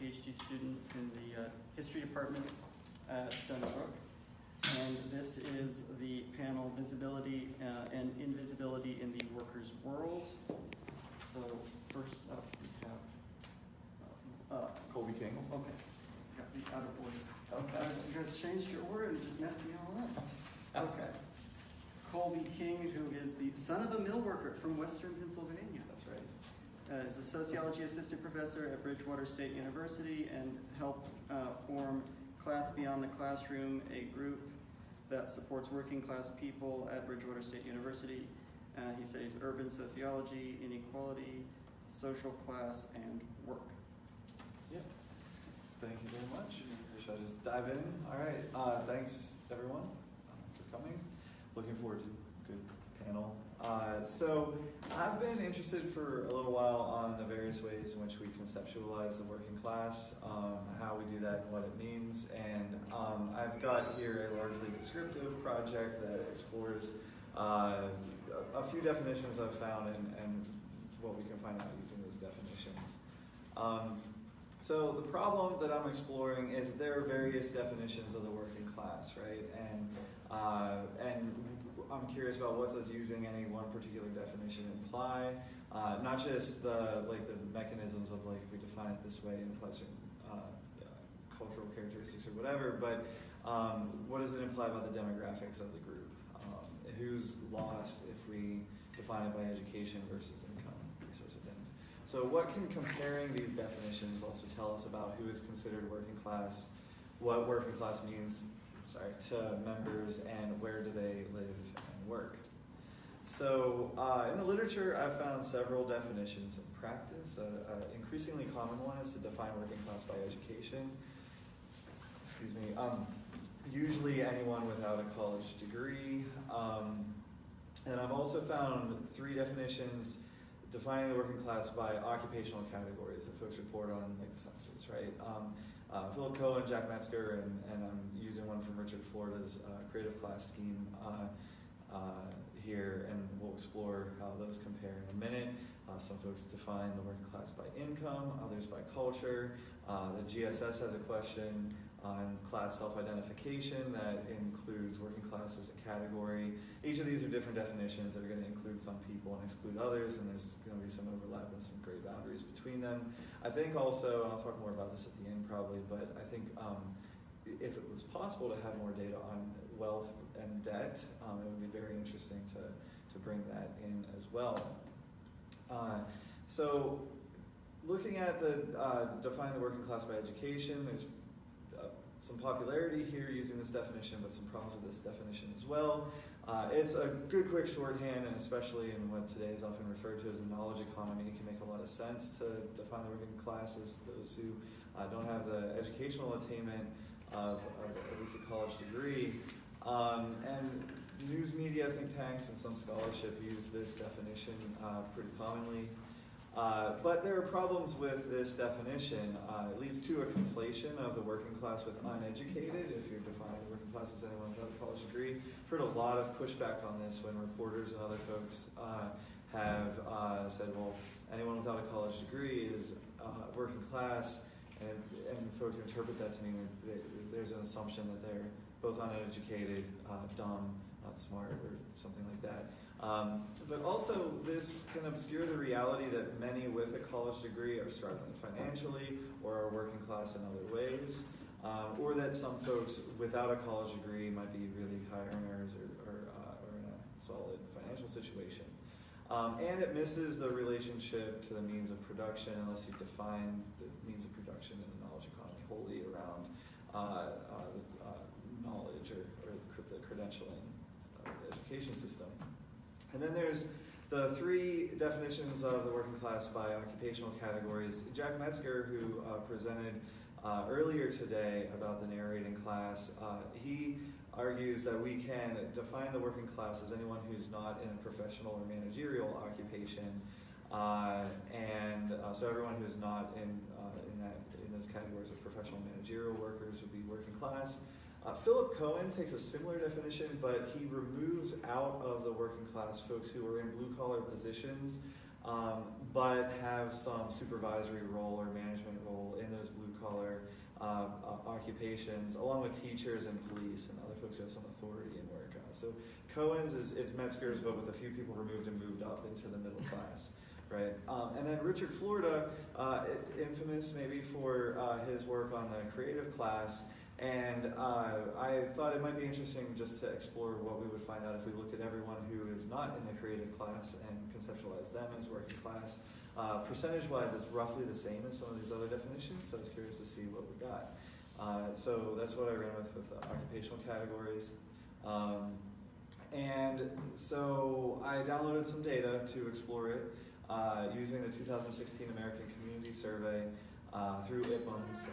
PhD student in the history department at Stony Brook. And this is the panel Visibility and Invisibility in the Worker's World. So first up we have Colby King. Okay, got these out of order. Okay. You guys changed your order and just messed me all up. Okay. Colby King, who is the son of a mill worker from Western Pennsylvania. That's right. Is a sociology assistant professor at Bridgewater State University and helped form Class Beyond the Classroom, a group that supports working class people at Bridgewater State University. He studies urban sociology, inequality, social class, and work. Yeah. Thank you very much. Should I just dive in? All right. Thanks, everyone, for coming. Looking forward to a good panel. So I've been interested for a little while on the various ways in which we conceptualize the working class, how we do that and what it means. And I've got here a largely descriptive project that explores a few definitions I've found and what we can find out using those definitions. So the problem that I'm exploring is there are various definitions of the working class, right? And I'm curious about what does using any one particular definition imply, not just the mechanisms of if we define it this way it implies certain cultural characteristics or whatever, but what does it imply about the demographics of the group? Who's lost if we define it by education versus income, these sorts of things. So what can comparing these definitions also tell us about who is considered working class, what working class means to members, and where do they live and work? So in the literature, I've found several definitions in practice. An increasingly common one is to define working class by education. Excuse me. Usually anyone without a college degree. And I've also found 3 definitions defining the working class by occupational categories that folks report on the census, right? Philip Cohen, Jack Metzger, and I'm using one from Richard Florida's creative class scheme here, and we'll explore how those compare in a minute. Some folks define the working class by income, others by culture. The GSS has a question on class self-identification that includes working class as a category. Each of these are different definitions that are going to include some people and exclude others, and there's going to be some overlap and some gray boundaries between them. I think also, and I'll talk more about this at the end probably, but I think if it was possible to have more data on wealth and debt, it would be very interesting to bring that in as well. So looking at the defining the working class by education, there's some popularity here using this definition, but some problems with this definition as well. It's a good, quick shorthand, and especially in what today is often referred to as a knowledge economy, it can make a lot of sense to define the working class as those who don't have the educational attainment of at least a college degree. And news media, think tanks, and some scholarship use this definition pretty commonly. But there are problems with this definition. It leads to a conflation of the working class with uneducated, if you're defining the working class as anyone without a college degree. I've heard a lot of pushback on this when reporters and other folks have said, well, anyone without a college degree is working class, and folks interpret that to mean that there's an assumption that they're both uneducated, dumb, not smart, or something like that. But also, this can obscure the reality that many with a college degree are struggling financially or are working class in other ways, or that some folks without a college degree might be really high earners or in a solid financial situation. And it misses the relationship to the means of production unless you define the means of production in the knowledge economy wholly around knowledge or the credentialing of the education system. And then there's the 3 definitions of the working class by occupational categories. Jack Metzger, who presented earlier today about the narrating class, he argues that we can define the working class as anyone who's not in a professional or managerial occupation, and so everyone who is not in those categories of professional managerial workers would be working class. Philip Cohen takes a similar definition, but he removes out of the working class folks who are in blue-collar positions, but have some supervisory role or management role in those blue-collar occupations, along with teachers and police and other folks who have some authority in work. So Cohen's is Metzger's, but with a few people removed and moved up into the middle class. Right, and then Richard Florida, infamous maybe for his work on the creative class, and I thought it might be interesting just to explore what we would find out if we looked at everyone who is not in the creative class and conceptualized them as working class. Percentage-wise, it's roughly the same as some of these other definitions, so I was curious to see what we got. So that's what I ran with occupational categories. And so I downloaded some data to explore it. Using the 2016 American Community Survey through IPMS.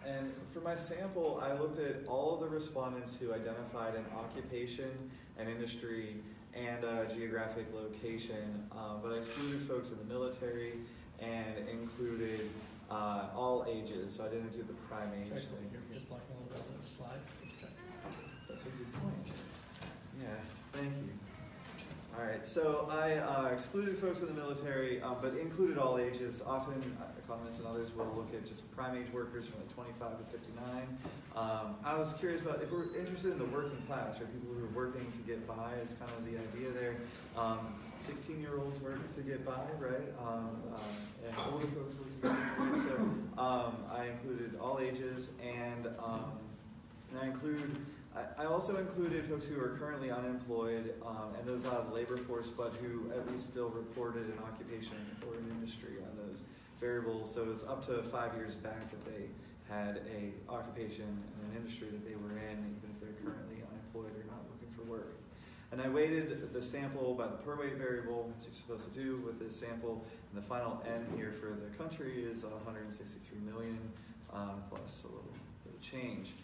And for my sample, I looked at all of the respondents who identified an occupation, an industry, and a geographic location, but I excluded folks in the military and included all ages, so I didn't do the prime age. Sorry, you're just blocking a little bit of the slide. That's a good point. Yeah, thank you. All right, so I excluded folks in the military, but included all ages. Often, economists and others will look at just prime age workers from like 25 to 59. I was curious about if we're interested in the working class, or people who are working to get by is kind of the idea there. 16-year-olds working to get by, right? And older folks working to get by. So I included all ages, and I also included folks who are currently unemployed and those out of the labor force, but who at least still reported an occupation or an industry on those variables. So it's up to 5 years back that they had a occupation and an industry that they were in, even if they're currently unemployed or not looking for work. And I weighted the sample by the per weight variable, as you're supposed to do with this sample. And the final N here for the country is 163 million plus a little bit of change.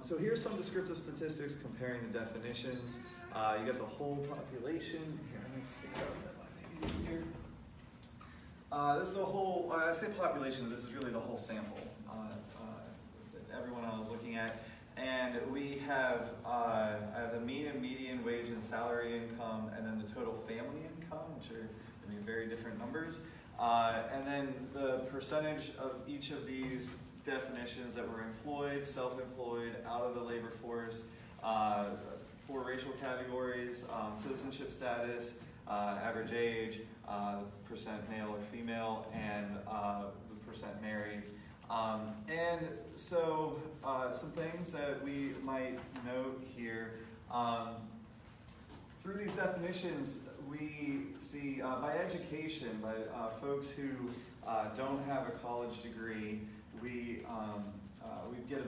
So here's some descriptive statistics comparing the definitions. You got the whole population. Here, I'm going to stick out that maybe here. This is the whole, I say population, this is really the whole sample, everyone I was looking at. And we have, I have the mean and median wage and salary income, and then the total family income, which are very different numbers. And then the percentage of each of these definitions that were employed, self-employed, out of the labor force, for racial categories, citizenship status, average age, percent male or female, and the percent married. And so some things that we might note here. Through these definitions, we see by education, by folks who don't have a college degree, we get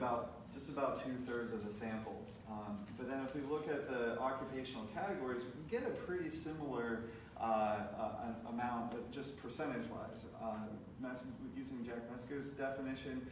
just about 2/3 of the sample. But then if we look at the occupational categories, we get a pretty similar amount, but just percentage-wise. Using Jack Metzger's definition,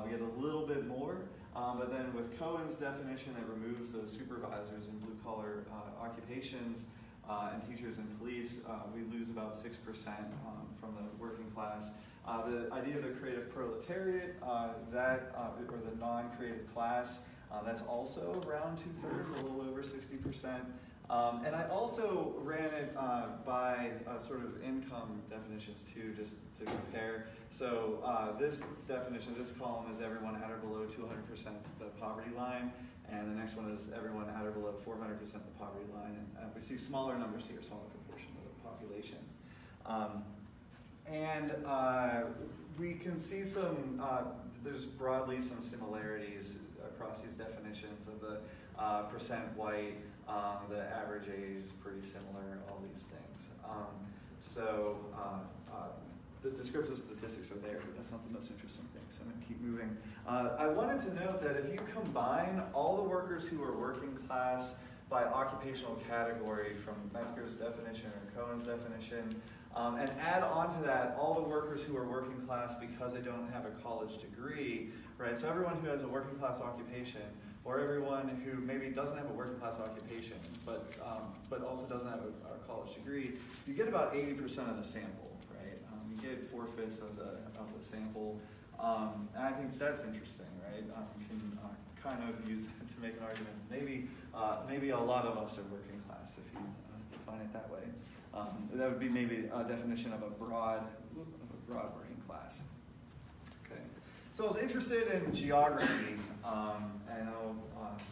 we get a little bit more, but then with Cohen's definition that removes those supervisors in blue-collar occupations and teachers and police, we lose about 6% from the working class. The idea of the creative proletariat, or the non-creative class, that's also around 2/3, a little over 60%. And I also ran it by sort of income definitions too, just to compare. So this definition, this column is everyone at or below 200% the poverty line, and the next one is everyone at or below 400% the poverty line. And we see smaller numbers here, smaller proportion of the population. And we can see there's broadly some similarities across these definitions of the percent white, the average age is pretty similar, all these things. The descriptive statistics are there, but that's not the most interesting thing, so I'm going to keep moving. I wanted to note that if you combine all the workers who are working class by occupational category from Metzger's definition or Cohen's definition, and add on to that all the workers who are working class because they don't have a college degree, right? So everyone who has a working class occupation, or everyone who maybe doesn't have a working class occupation, but also doesn't have a college degree, you get about 80% of the sample, right? You get 4/5 of the sample, and I think that's interesting, right? You can kind of use that to make an argument. Maybe a lot of us are working class if you define it that way. That would be maybe a definition of a broad working class. Okay. So I was interested in geography, and I'll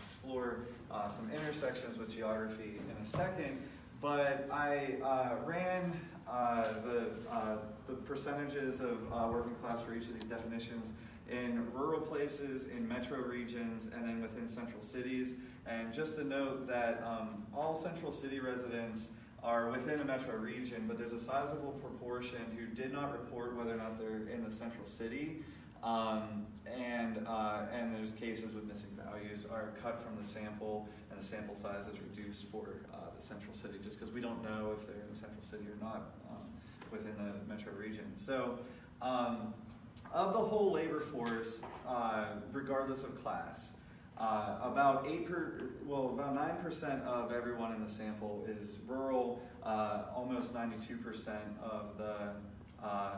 explore some intersections with geography in a second, but I ran the percentages of working class for each of these definitions in rural places, in metro regions, and then within central cities. And just to note that all central city residents are within a metro region, but there's a sizable proportion who did not report whether or not they're in the central city. And there's cases with missing values are cut from the sample, and the sample size is reduced for the central city, just because we don't know if they're in the central city or not within the metro region. So of the whole labor force, regardless of class, about 9% of everyone in the sample is rural. Almost 92% of the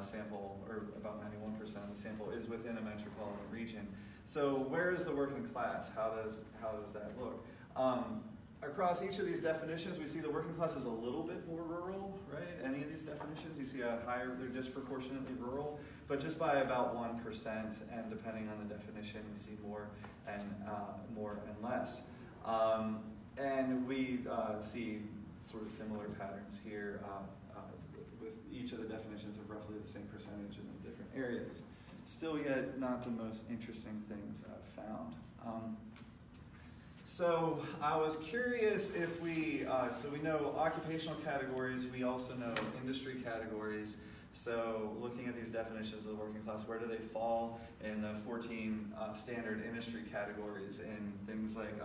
sample, or about 91% of the sample, is within a metropolitan region. So where is the working class? How does that look? Across each of these definitions, we see the working class is a little bit more rural, right? Any of these definitions, you see a higher, they're disproportionately rural, but just by about 1%, and depending on the definition, we see more and less. And we see sort of similar patterns here with each of the definitions of roughly the same percentage in the different areas. Still yet not the most interesting things I've found. So I was curious if so we know occupational categories, we also know industry categories. So looking at these definitions of the working class, where do they fall in the 14 standard industry categories in things like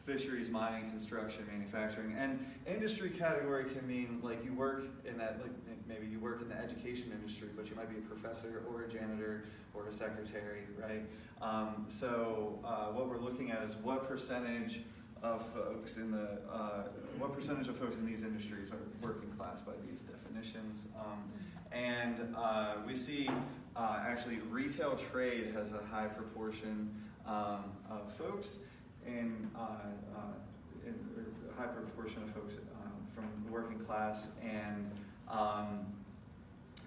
fisheries, mining, construction, manufacturing? And industry category can mean like you work in that, like maybe you work in the education industry, but you might be a professor or a janitor or a secretary, right? So what we're looking at is what percentage of folks in these industries are working class by these definitions. And we see actually retail trade has a high proportion of folks in a high proportion of folks from the working class, and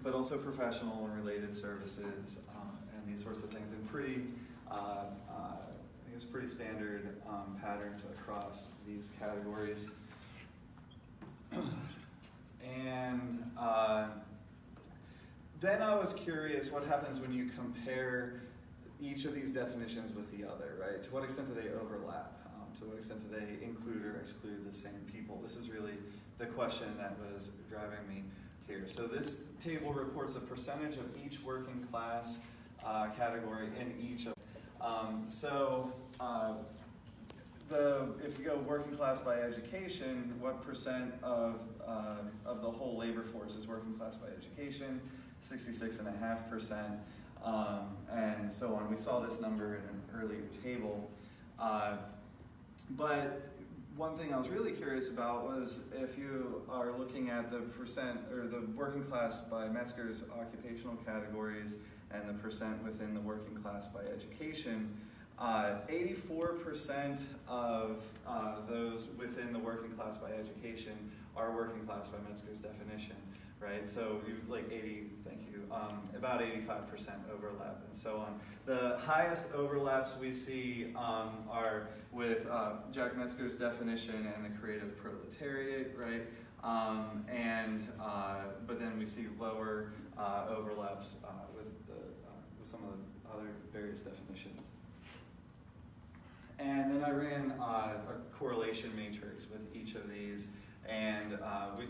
but also professional and related services and these sorts of things, and pretty pretty standard patterns across these categories. And then I was curious what happens when you compare each of these definitions with the other, right? To what extent do they overlap? To what extent do they include or exclude the same people? This is really the question that was driving me here. So this table reports a percentage of each working class category in each of if you go working class by education, what percent of the whole labor force is working class by education? 66.5%, and so on. We saw this number in an earlier table. But one thing I was really curious about was if you are looking at the percent, or the working class by Metzger's occupational categories and the percent within the working class by education, 84% of those within the working class by education are working class by Metzger's definition, right? So about 85% overlap and so on. The highest overlaps we see are with Jack Metzger's definition and the creative proletariat, right? But then we see lower overlaps with some of the other various definitions. And then I ran a correlation matrix with each of these, and we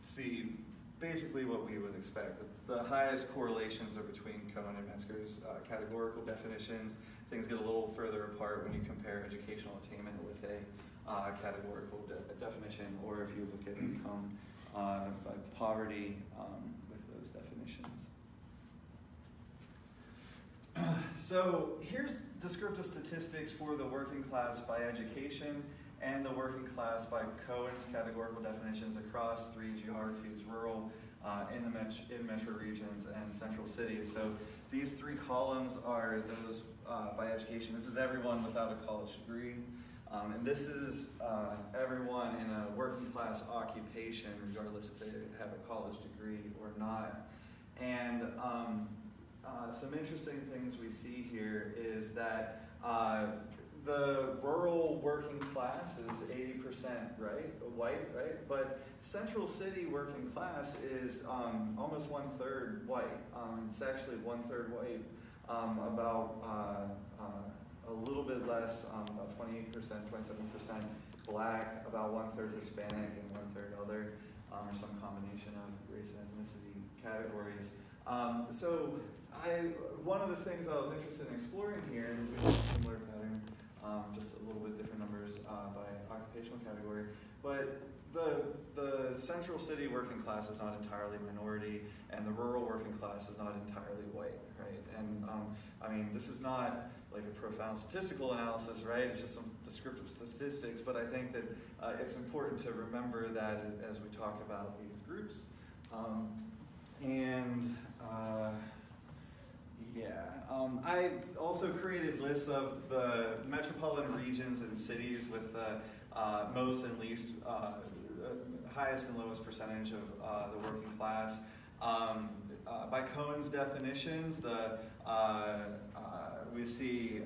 see basically what we would expect. The highest correlations are between Cohen and Metzger's categorical definitions. Things get a little further apart when you compare educational attainment with a categorical definition, or if you look at income by poverty with those definitions. So here's descriptive statistics for the working class by education and the working class by Cohen's categorical definitions across three geographies: rural, in metro regions, and central cities. So these three columns are those by education. This is everyone without a college degree. And this is everyone in a working class occupation, regardless if they have a college degree or not. And some interesting things we see that the rural working class is 80% white, right? But central city working class is almost 1/3 white. It's actually 1/3 white, about a little bit less, about 28%, 27% black, about 1/3 Hispanic, and 1/3 other, or some combination of race and ethnicity categories. So one of the things I was interested in exploring here, which is a similar pattern, just a little bit different numbers by occupational category, but the central city working class is not entirely minority, and the rural working class is not entirely white, right? And I mean, this is not like a profound statistical analysis, right? It's just some descriptive statistics, but I think that it's important to remember that as we talk about these groups. I also created lists of the metropolitan regions and cities with the most and least, highest and lowest percentage of the working class. By Cohen's definitions, we see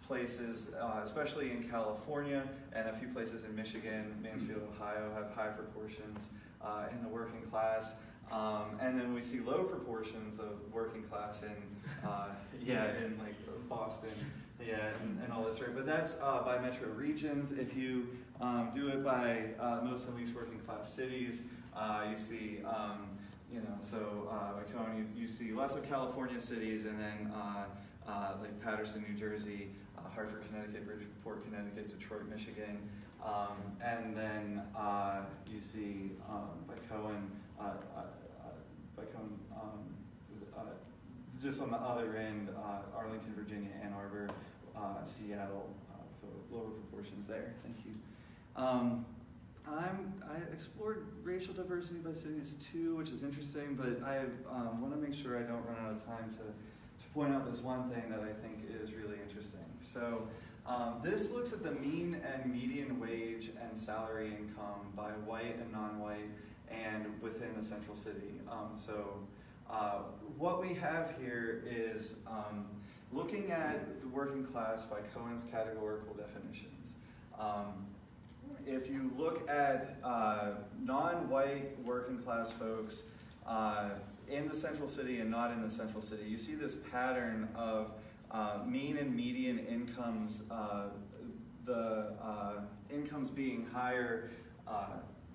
places, especially in California and a few places in Michigan, Mansfield, Ohio, have high proportions in the working class. And then we see low proportions of working class in like Boston, and all this, right? But that's by metro regions. If you do it by most and least working class cities, you see, by Cohen, you see lots of California cities, and then like Paterson, New Jersey, Hartford, Connecticut, Bridgeport, Connecticut, Detroit, Michigan, and then you see by Cohen, just on the other end, Arlington, Virginia, Ann Arbor, Seattle, so lower proportions there. Thank you. I explored racial diversity by cities too, which is interesting, but I want to make sure I don't run out of time to point out this one thing that I think is really interesting. So this looks at the mean and median wage and salary income by white and non-white and within the central city. What we have here is looking at the working class by Cohen's categorical definitions. If you look at non-white working class folks in the central city and not in the central city, you see this pattern of mean and median incomes, the incomes being higher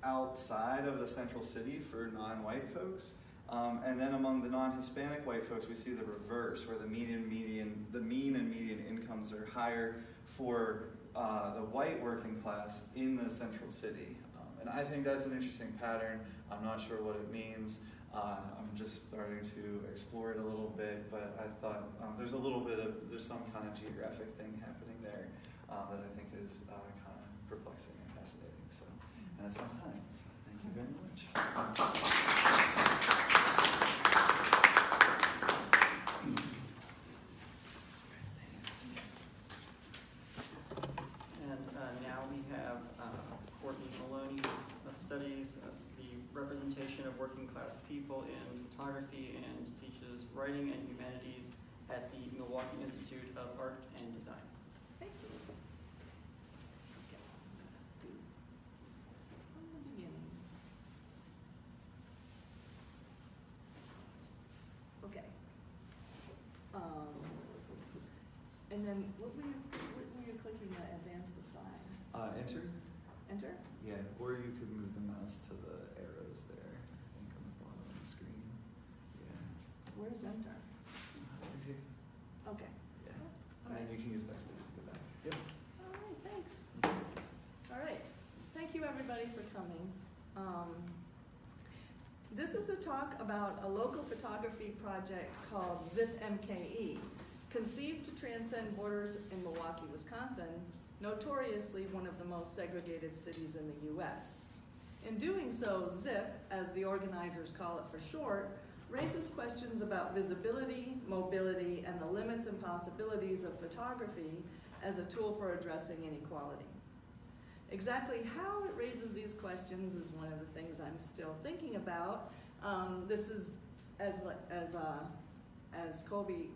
outside of the central city for non-white folks. And then among the non-Hispanic white folks, we see the reverse, where the mean and median incomes are higher for the white working class in the central city. And I think that's an interesting pattern. I'm not sure what it means. I'm just starting to explore it a little bit, but I thought there's some kind of geographic thing happening there that I think is kind of perplexing and fascinating. So, and that's my time. So thank you very much. Courtney Maloney studies the representation of working class people in photography and teaches writing and humanities at the Milwaukee Institute of Art and Design. Thank you. From the beginning. Okay. And then what were you clicking to advance the slide? Enter? Enter? Yeah, or you could move the mouse to the arrows there, I think, on the bottom of the screen. Yeah. Where's enter? Right here. Okay. Yeah. All And then right. you can use backspace to go back. Yep. All right, thanks. All right. Thank you, everybody, for coming. This is a talk about a local photography project called ZIP MKE, conceived to transcend borders in Milwaukee, Wisconsin, notoriously one of the most segregated cities in the U.S. In doing so, ZIP, as the organizers call it for short, raises questions about visibility, mobility, and the limits and possibilities of photography as a tool for addressing inequality. Exactly how it raises these questions is one of the things I'm still thinking about. This is, as Colby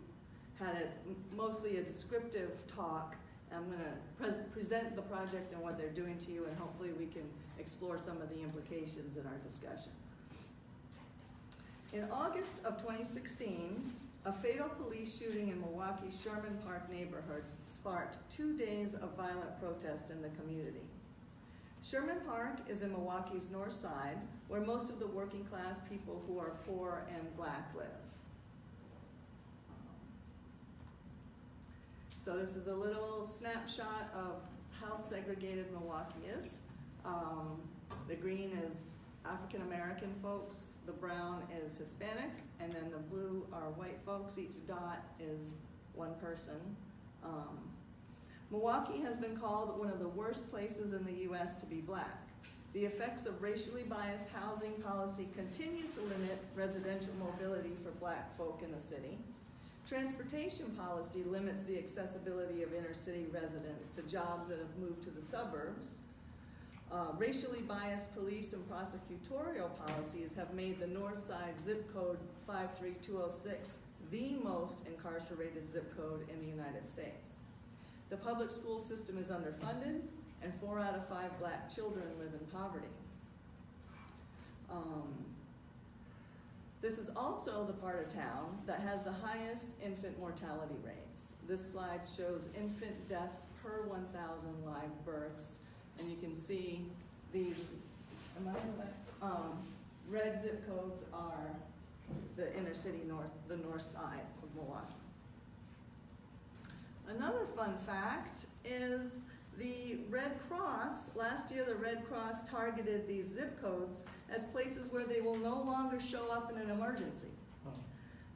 had mostly a descriptive talk. I'm going to present the project and what they're doing to you, and hopefully we can explore some of the implications in our discussion. In August of 2016, a fatal police shooting in Milwaukee's Sherman Park neighborhood sparked 2 days of violent protest in the community. Sherman Park is in Milwaukee's north side, where most of the working class people who are poor and black live. So this is a little snapshot of how segregated Milwaukee is. The green is African American folks, the brown is Hispanic, and then the blue are white folks. Each dot is one person. Milwaukee has been called one of the worst places in the U.S. to be black. The effects of racially biased housing policy continue to limit residential mobility for black folk in the city. Transportation policy limits the accessibility of inner city residents to jobs that have moved to the suburbs. Racially biased police and prosecutorial policies have made the north side zip code 53206 the most incarcerated zip code in the United States. The public school system is underfunded, and 4 out of 5 black children live in poverty. This is also the part of town that has the highest infant mortality rates. This slide shows infant deaths per 1,000 live births, and you can see these, red zip codes are the inner city the north side of Milwaukee. Another fun fact is the Red Cross, last year the Red Cross targeted these zip codes as places where they will no longer show up in an emergency.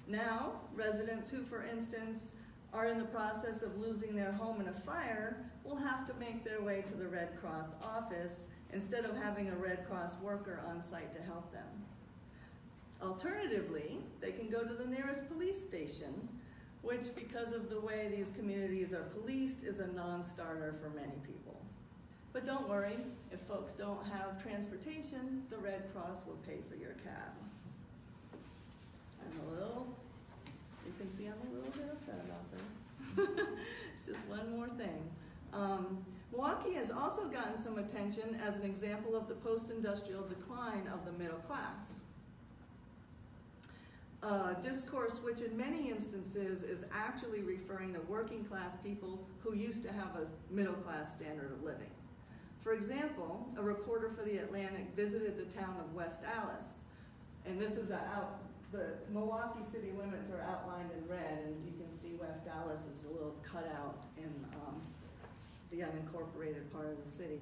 Now, residents who, for instance, are in the process of losing their home in a fire will have to make their way to the Red Cross office instead of having a Red Cross worker on site to help them. Alternatively, they can go to the nearest police station, which, because of the way these communities are policed, is a non-starter for many people. But don't worry, if folks don't have transportation, the Red Cross will pay for your cab. You can see I'm a little bit upset about this. It's just one more thing. Milwaukee has also gotten some attention as an example of the post-industrial decline of the middle class. Discourse which in many instances is actually referring to working class people who used to have a middle class standard of living. For example, a reporter for The Atlantic visited the town of West Allis, and this is the Milwaukee city limits are outlined in red, and you can see West Allis is a little cutout in the unincorporated part of the city.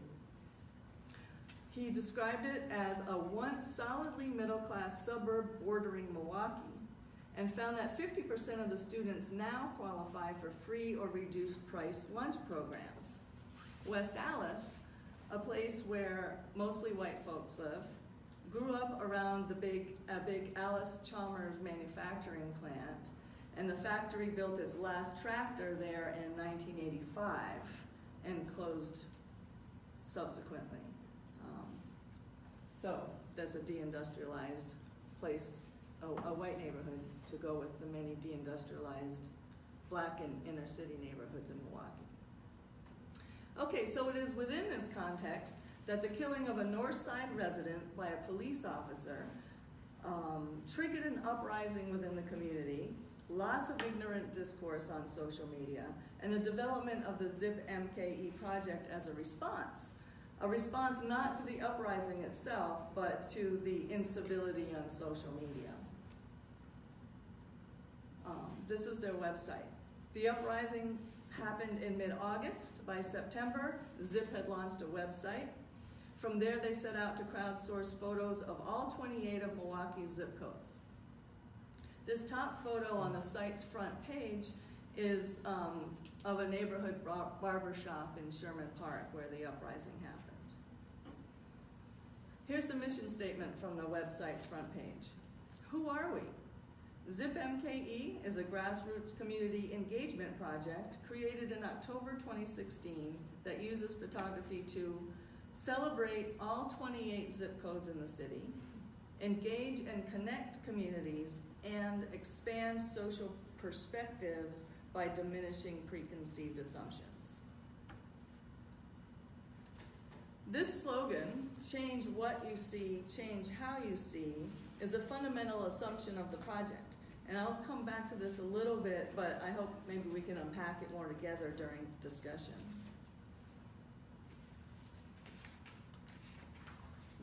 He described it as a once solidly middle-class suburb bordering Milwaukee, and found that 50% of the students now qualify for free or reduced price lunch programs. West Allis, a place where mostly white folks live, grew up around the big Allis Chalmers manufacturing plant, and the factory built its last tractor there in 1985 and closed subsequently. So that's a deindustrialized place, a white neighborhood to go with the many deindustrialized black and inner city neighborhoods in Milwaukee. Okay, so it is within this context that the killing of a North Side resident by a police officer triggered an uprising within the community, lots of ignorant discourse on social media, and the development of the ZIP MKE project as a response. A response not to the uprising itself, but to the incivility on social media. This is their website. The uprising happened in mid-August. By September, ZIP had launched a website. From there, they set out to crowdsource photos of all 28 of Milwaukee's zip codes. This top photo on the site's front page is of a neighborhood barbershop in Sherman Park where the uprising happened. Here's the mission statement from the website's front page. Who are we? ZIP MKE is a grassroots community engagement project created in October 2016 that uses photography to celebrate all 28 zip codes in the city, engage and connect communities, and expand social perspectives by diminishing preconceived assumptions. This slogan, change what you see, change how you see, is a fundamental assumption of the project. And I'll come back to this a little bit, but I hope maybe we can unpack it more together during discussion.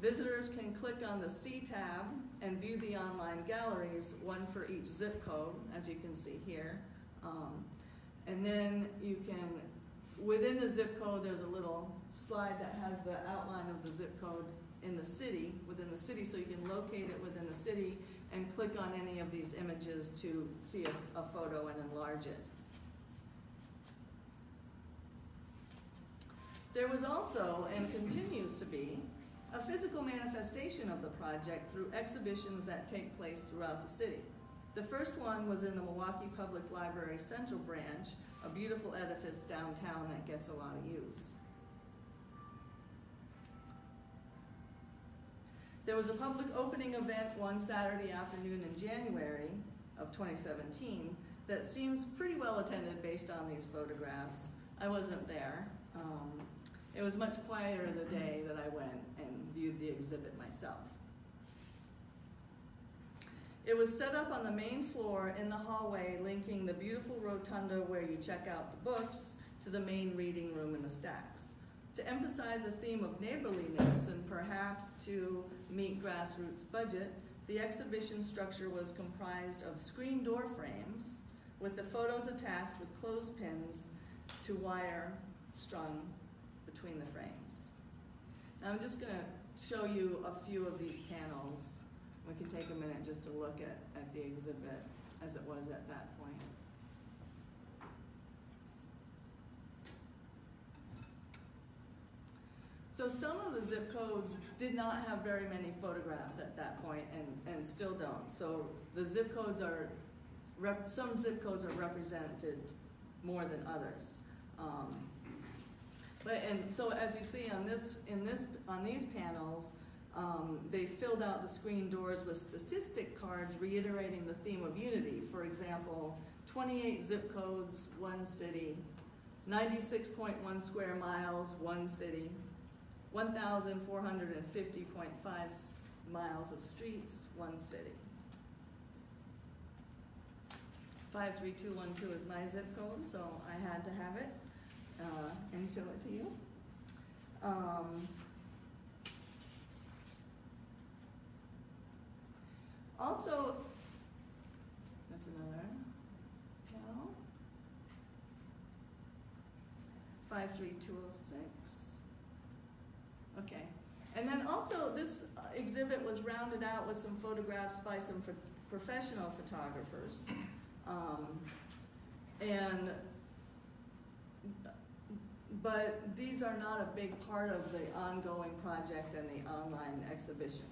Visitors can click on the See tab and view the online galleries, one for each zip code, as you can see here. And then you can, within the zip code, there's a little slide that has the outline of the zip code in the city, within the city, so you can locate it within the city and click on any of these images to see a photo and enlarge it. There was also, and continues to be, a physical manifestation of the project through exhibitions that take place throughout the city. The first one was in the Milwaukee Public Library Central Branch, a beautiful edifice downtown that gets a lot of use. There was a public opening event one Saturday afternoon in January of 2017 that seems pretty well attended based on these photographs. I wasn't there. It was much quieter the day that I went and viewed the exhibit myself. It was set up on the main floor in the hallway linking the beautiful rotunda where you check out the books to the main reading room in the stacks. To emphasize a theme of neighborliness and perhaps to meet grassroots budget, the exhibition structure was comprised of screen door frames with the photos attached with clothespins to wire strung between the frames. Now I'm just going to show you a few of these panels. We can take a minute just to look at the exhibit as it was at that point. So some of the zip codes did not have very many photographs at that point and still don't. So the zip codes are, some zip codes are represented more than others. So as you see on these panels, they filled out the screen doors with statistic cards reiterating the theme of unity. For example, 28 zip codes, one city, 96.1 square miles, one city, 1,450.5 miles of streets, one city. 53212 is my zip code, so I had to have it and show it to you. Also, that's another panel. 53206. Okay. And then also this exhibit was rounded out with some photographs by some professional photographers. But these are not a big part of the ongoing project and the online exhibition.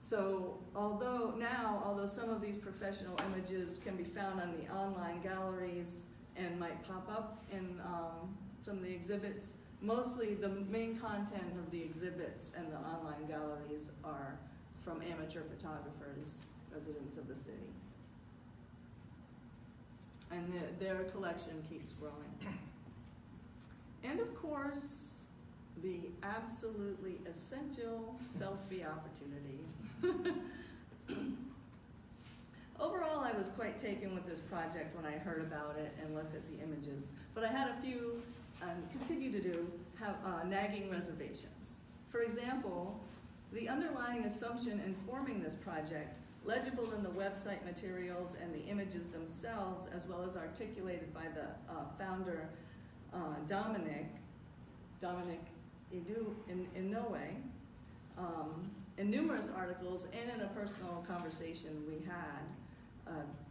So although some of these professional images can be found on the online galleries and might pop up in some of the exhibits, mostly the main content of the exhibits and the online galleries are from amateur photographers, residents of the city. And their collection keeps growing. And of course, the absolutely essential selfie opportunity. Overall, I was quite taken with this project when I heard about it and looked at the images. But I had a few, and continue to do, have nagging reservations. For example, the underlying assumption informing this project, legible in the website materials and the images themselves, as well as articulated by the founder, Dominic Inoue, in numerous articles and in a personal conversation we had,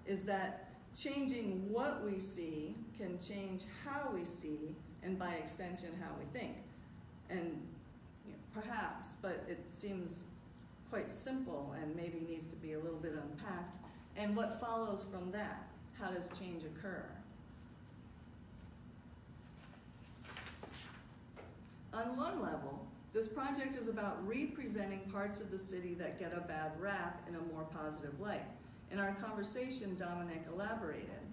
is that changing what we see can change how we see, and by extension, how we think. And perhaps, but it seems quite simple and maybe needs to be a little bit unpacked. And what follows from that? How does change occur? On one level, this project is about representing parts of the city that get a bad rap in a more positive light. In our conversation, Dominic elaborated.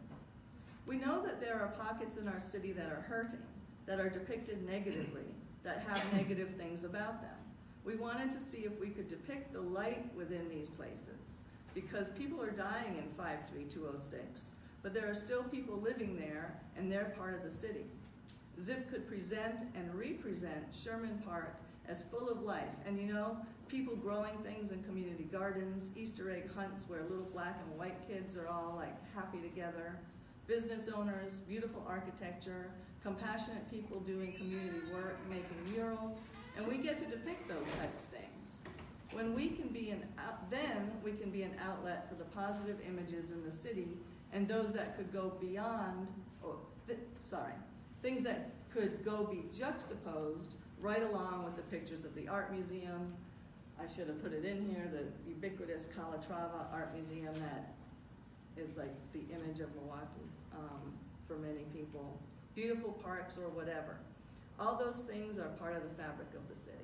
We know that there are pockets in our city that are hurting, that are depicted negatively, that have negative things about them. We wanted to see if we could depict the light within these places, because people are dying in 53206, but there are still people living there, and they're part of the city. ZIP could present and represent Sherman Park as full of life, and you know, people growing things in community gardens, Easter egg hunts where little black and white kids are all like happy together, business owners, beautiful architecture, compassionate people doing community work, making murals, and we get to depict those type of things. When we can be then we can be an outlet for the positive images in the city and those that could go beyond, things that could go be juxtaposed right along with the pictures of the art museum. I should have put it in here, the ubiquitous Calatrava Art Museum that is like the image of Milwaukee for many people. Beautiful parks or whatever. All those things are part of the fabric of the city.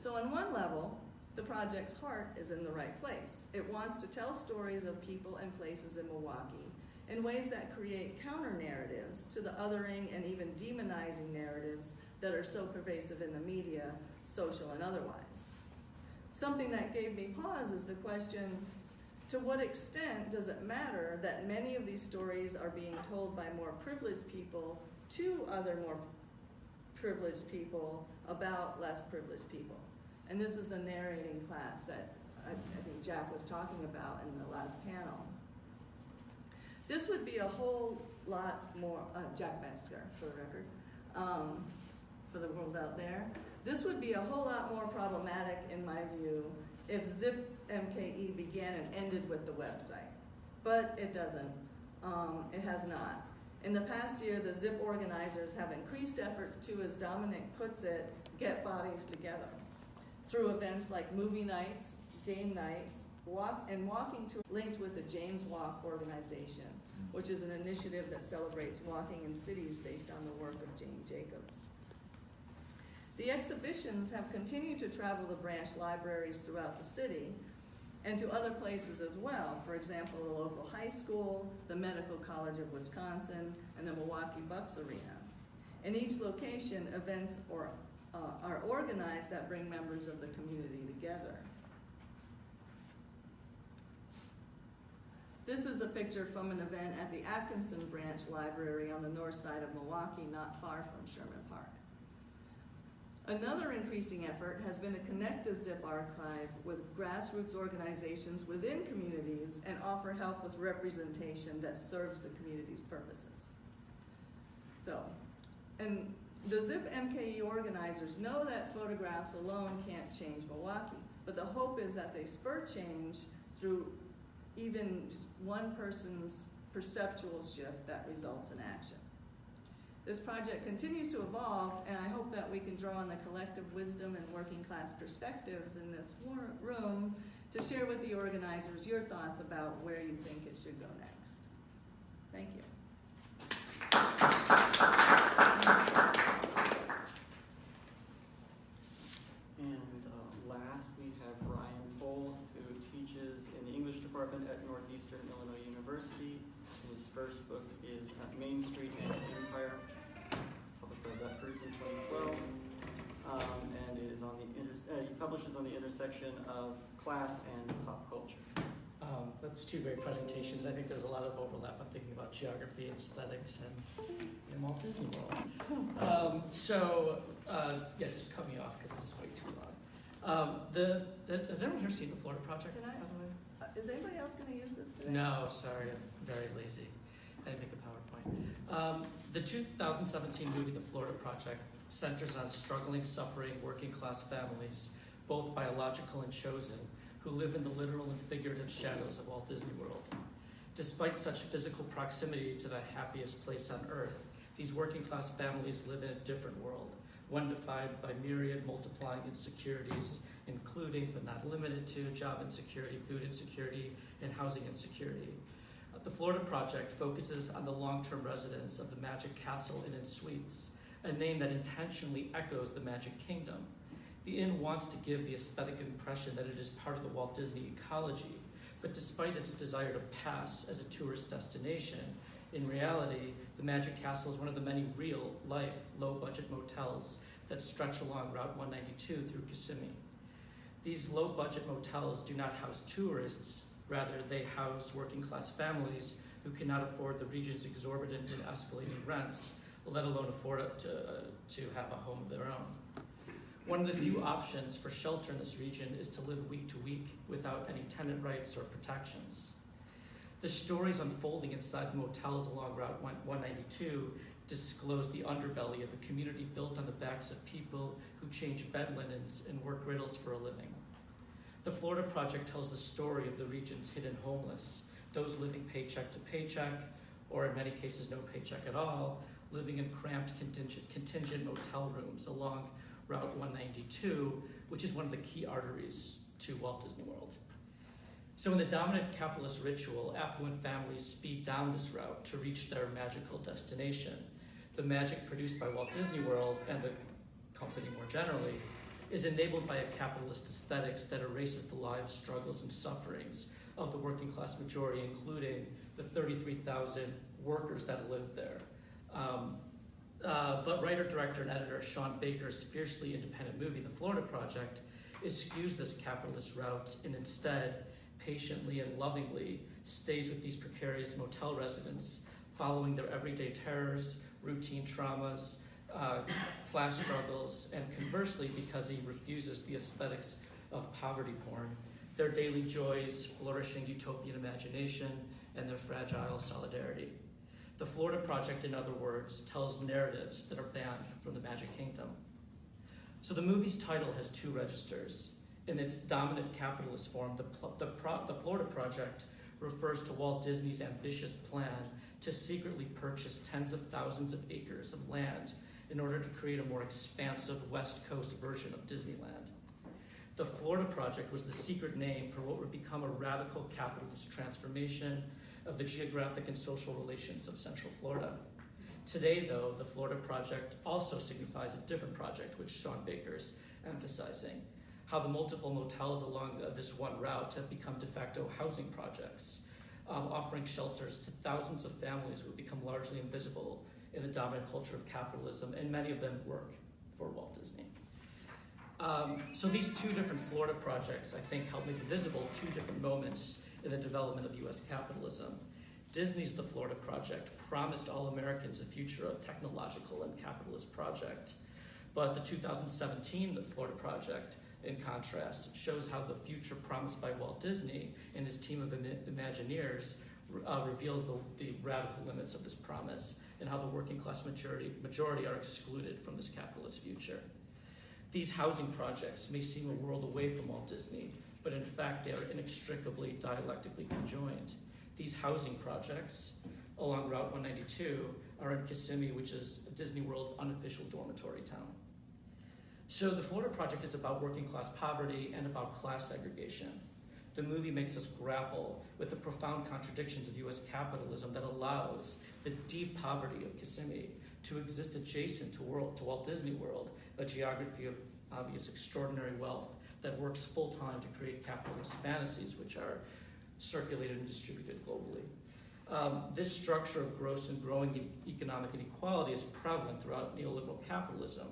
So on one level, the project's heart is in the right place. It wants to tell stories of people and places in Milwaukee in ways that create counter-narratives to the othering and even demonizing narratives that are so pervasive in the media, social and otherwise. Something that gave me pause is the question, to what extent does it matter that many of these stories are being told by more privileged people to other more privileged people about less privileged people? And this is the narrating class that I think Jack was talking about in the last panel. This would be a whole lot more, Jack Metzger for the record, for the world out there. This would be a whole lot more problematic in my view if ZIP MKE began and ended with the website. But it doesn't, it has not. In the past year, the ZIP organizers have increased efforts to, as Dominic puts it, get bodies together through events like movie nights, game nights, walking to linked with the James Walk organization, which is an initiative that celebrates walking in cities based on the work of Jane Jacobs. The exhibitions have continued to travel to branch libraries throughout the city and to other places as well. For example, the local high school, the Medical College of Wisconsin, and the Milwaukee Bucks Arena. In each location, events are organized that bring members of the community together. This is a picture from an event at the Atkinson Branch Library on the north side of Milwaukee, not far from Sherman Park. Another increasing effort has been to connect the ZIP archive with grassroots organizations within communities and offer help with representation that serves the community's purposes. So, and the ZIP MKE organizers know that photographs alone can't change Milwaukee, but the hope is that they spur change through even one person's perceptual shift that results in action. This project continues to evolve, and I hope that we can draw on the collective wisdom and working class perspectives in this room to share with the organizers your thoughts about where you think it should go next. Thank you. And last we have Ryan Pohl, who teaches in the English department at Northeastern Illinois University. His first book is Main Street and Empire, published by Rutgers in 2012, and it is on the he publishes on the intersection of class and pop culture. That's two great presentations. I think there's a lot of overlap. I'm thinking about geography and aesthetics and Walt Disney World. Yeah, just cut me off because this is way too long. Has everyone here seen the Florida Project? Is anybody else going to use this today? No, sorry, I'm very lazy. I didn't make a PowerPoint. The 2017 movie, The Florida Project, centers on struggling, suffering, working class families, both biological and chosen, who live in the literal and figurative shadows of Walt Disney World. Despite such physical proximity to the happiest place on earth, these working class families live in a different world, one defined by myriad multiplying insecurities, including but not limited to job insecurity, food insecurity, and housing insecurity. The Florida Project focuses on the long-term residents of the Magic Castle Inn and Suites, a name that intentionally echoes the Magic Kingdom. The inn wants to give the aesthetic impression that it is part of the Walt Disney ecology, But despite its desire to pass as a tourist destination, in reality, the Magic Castle is one of the many real-life, low-budget motels that stretch along Route 192 through Kissimmee. These low-budget motels do not house tourists, rather they house working-class families who cannot afford the region's exorbitant and escalating rents, let alone afford to have a home of their own. One of the few options for shelter in this region is to live week to week without any tenant rights or protections. The stories unfolding inside the motels along Route 192 disclose the underbelly of a community built on the backs of people who change bed linens and work riddles for a living. The Florida Project tells the story of the region's hidden homeless, those living paycheck to paycheck, or in many cases no paycheck at all, living in cramped contingent motel rooms along Route 192, which is one of the key arteries to Walt Disney World. So in the dominant capitalist ritual, affluent families speed down this route to reach their magical destination. The magic produced by Walt Disney World and the company more generally is enabled by a capitalist aesthetics that erases the lives, struggles, and sufferings of the working class majority, including the 33,000 workers that live there. But writer, director, and editor Sean Baker's fiercely independent movie, The Florida Project, eschews this capitalist route and instead patiently and lovingly stays with these precarious motel residents, following their everyday terrors, routine traumas, class struggles, and conversely, because he refuses the aesthetics of poverty porn, their daily joys, flourishing utopian imagination, and their fragile solidarity. The Florida Project, in other words, tells narratives that are banned from the Magic Kingdom. So the movie's title has two registers. In its dominant capitalist form, the Florida Project refers to Walt Disney's ambitious plan to secretly purchase tens of thousands of acres of land in order to create a more expansive West Coast version of Disneyland. The Florida Project was the secret name for what would become a radical capitalist transformation of the geographic and social relations of Central Florida. Today, though, the Florida Project also signifies a different project, which Sean Baker's emphasizing, how the multiple motels along this one route have become de facto housing projects, offering shelters to thousands of families who have become largely invisible in the dominant culture of capitalism, and many of them work for Walt Disney. So these two different Florida projects, I think, help make visible two different moments in the development of US capitalism. Disney's The Florida Project promised all Americans a future of technological and capitalist project. But the 2017 The Florida Project, in contrast, shows how the future promised by Walt Disney and his team of Imagineers reveals the radical limits of this promise and how the working class majority are excluded from this capitalist future. These housing projects may seem a world away from Walt Disney, but in fact they are inextricably dialectically conjoined. These housing projects along Route 192 are in Kissimmee, which is Disney World's unofficial dormitory town. So the Florida Project is about working class poverty and about class segregation. The movie makes us grapple with the profound contradictions of US capitalism that allows the deep poverty of Kissimmee to exist adjacent to Walt Disney World, a geography of obvious extraordinary wealth that works full-time to create capitalist fantasies which are circulated and distributed globally. This structure of gross and growing economic inequality is prevalent throughout neoliberal capitalism.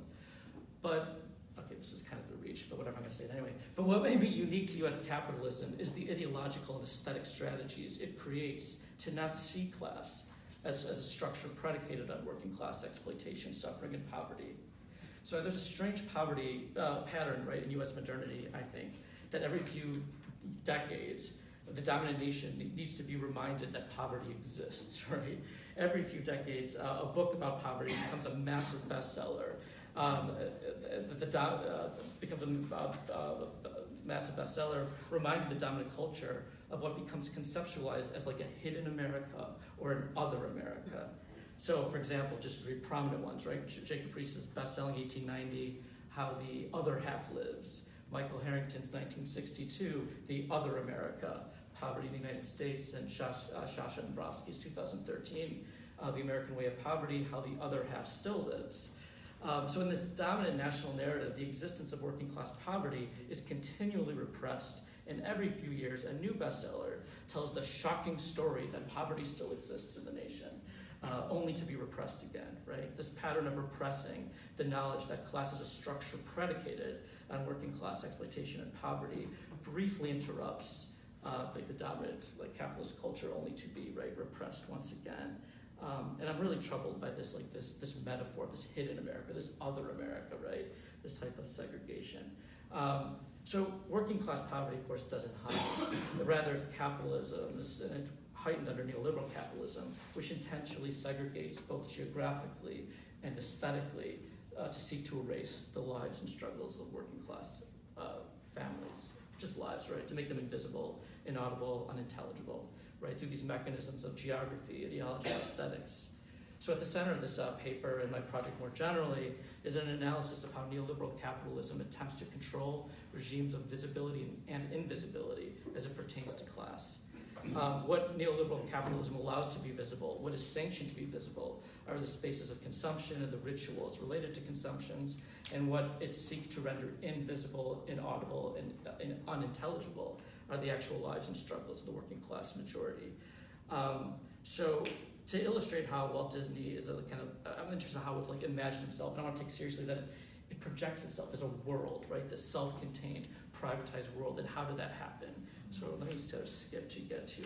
But, okay, this is kind of a reach, but whatever, I'm going to say it anyway. But what may be unique to US capitalism is the ideological and aesthetic strategies it creates to not see class as a structure predicated on working class exploitation, suffering, and poverty. So there's a strange poverty pattern, right, in US modernity, I think, that every few decades, the dominant nation needs to be reminded that poverty exists, right? Every few decades, a book about poverty becomes a massive bestseller. Becomes a massive bestseller, reminding the dominant culture of what becomes conceptualized as like a hidden America or an other America. So, for example, just very prominent ones, right? Jacob Riis's best-selling 1890, How the Other Half Lives. Michael Harrington's 1962, The Other America, Poverty in the United States, and Sasha Dombrowski's 2013, The American Way of Poverty, How the Other Half Still Lives. So in this dominant national narrative, the existence of working class poverty is continually repressed And every few years, a new bestseller tells the shocking story that poverty still exists in the nation, only to be repressed again, right? This pattern of repressing the knowledge that class is a structure predicated on working class exploitation and poverty briefly interrupts the dominant capitalist culture, only to be repressed once again. And I'm really troubled by this metaphor, this hidden America, this other America, right? This type of segregation. So working class poverty, of course, doesn't hide. Rather, it's capitalism, and it's heightened under neoliberal capitalism, which intentionally segregates both geographically and aesthetically to seek to erase the lives and struggles of working class families, just lives, right? To make them invisible, inaudible, unintelligible, right? Through these mechanisms of geography, ideology, aesthetics. So at the center of this paper and my project more generally is an analysis of how neoliberal capitalism attempts to control regimes of visibility and invisibility as it pertains to class. What neoliberal capitalism allows to be visible, what is sanctioned to be visible, are the spaces of consumption and the rituals related to consumptions, and what it seeks to render invisible, inaudible, and unintelligible are the actual lives and struggles of the working class majority. So to illustrate how Walt Disney is I'm interested in how it imagines himself, and I want to take seriously that it projects itself as a world, right? This self-contained, privatized world, and how did that happen? So let me sort of skip to get to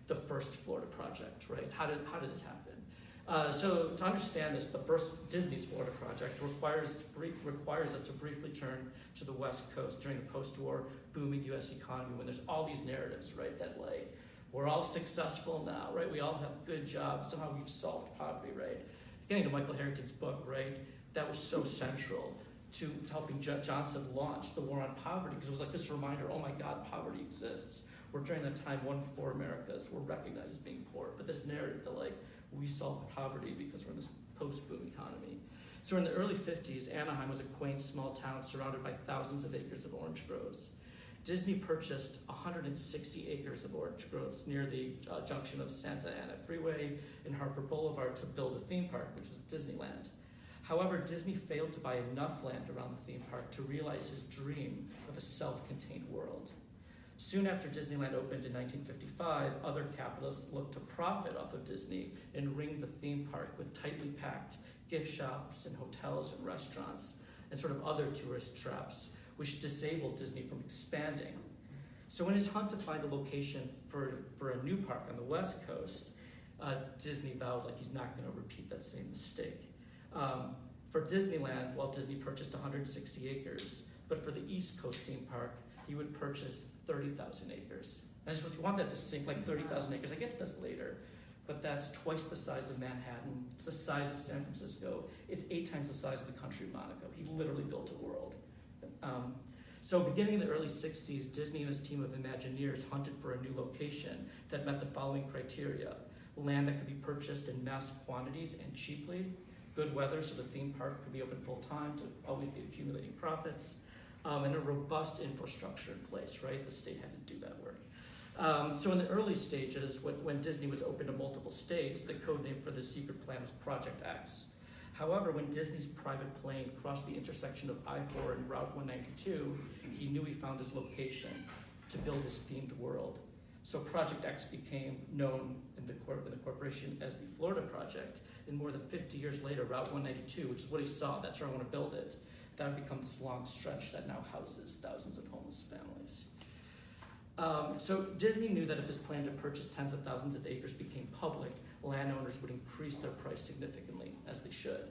the first Florida project, right? How did this happen? So to understand this, the first Disney's Florida project requires us to briefly turn to the West Coast during the post-war booming U.S. economy, when there's all these narratives, right? That we're all successful now, right? We all have good jobs. Somehow we've solved poverty, right? Getting to Michael Harrington's book, right? That was so central to helping Johnson launch the war on poverty, because it was this reminder, oh my God, poverty exists. We're during that time, 1/4 Americas were recognized as being poor, but this narrative that we solved poverty because we're in this post-boom economy. So in the early 50s, Anaheim was a quaint small town surrounded by thousands of acres of orange groves. Disney purchased 160 acres of orange groves near the junction of Santa Ana Freeway and Harper Boulevard to build a theme park, which is Disneyland. However, Disney failed to buy enough land around the theme park to realize his dream of a self-contained world. Soon after Disneyland opened in 1955, other capitalists looked to profit off of Disney and ringed the theme park with tightly packed gift shops and hotels and restaurants and sort of other tourist traps, which disabled Disney from expanding. So in his hunt to find a location for a new park on the West Coast, Disney vowed he's not going to repeat that same mistake. For Disneyland, Walt Disney purchased 160 acres, but for the East Coast theme park, he would purchase 30,000 acres. I just want that to sink, 30,000 acres. I get to this later, but that's twice the size of Manhattan. It's the size of San Francisco. It's 8 times the size of the country of Monaco. He literally built a world. So beginning in the early 60s, Disney and his team of Imagineers hunted for a new location that met the following criteria: land that could be purchased in mass quantities and cheaply, good weather so the theme park could be open full time to always be accumulating profits, and a robust infrastructure in place, right? The state had to do that work. So in the early stages, when Disney was open to multiple states, the code name for the secret plan was Project X. However, when Disney's private plane crossed the intersection of I-4 and Route 192, he knew he found his location to build his themed world. So Project X became known in the corporation as the Florida Project, and more than 50 years later, Route 192, which is what he saw, that's where I want to build it, that would become this long stretch that now houses thousands of homeless families. So Disney knew that if his plan to purchase tens of thousands of acres became public, landowners would increase their price significantly, as they should.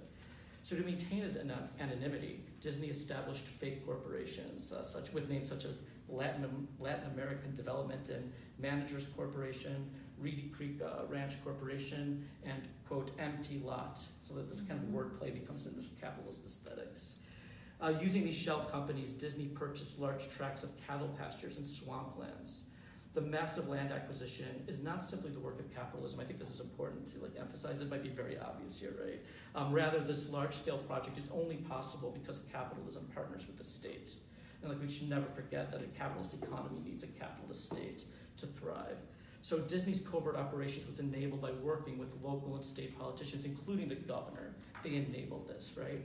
So to maintain his anonymity, Disney established fake corporations, with names such as Latin American Development and Managers Corporation, Reedy Creek Ranch Corporation, and, quote, Empty Lot, so that this kind of wordplay becomes in this capitalist aesthetics. Using these shell companies, Disney purchased large tracts of cattle pastures and swamplands. The massive land acquisition is not simply the work of capitalism. I think this is important to emphasize. It might be very obvious here, right? Rather, this large-scale project is only possible because capitalism partners with the state. And we should never forget that a capitalist economy needs a capitalist state to thrive. So Disney's covert operations was enabled by working with local and state politicians, including the governor. They enabled this, right?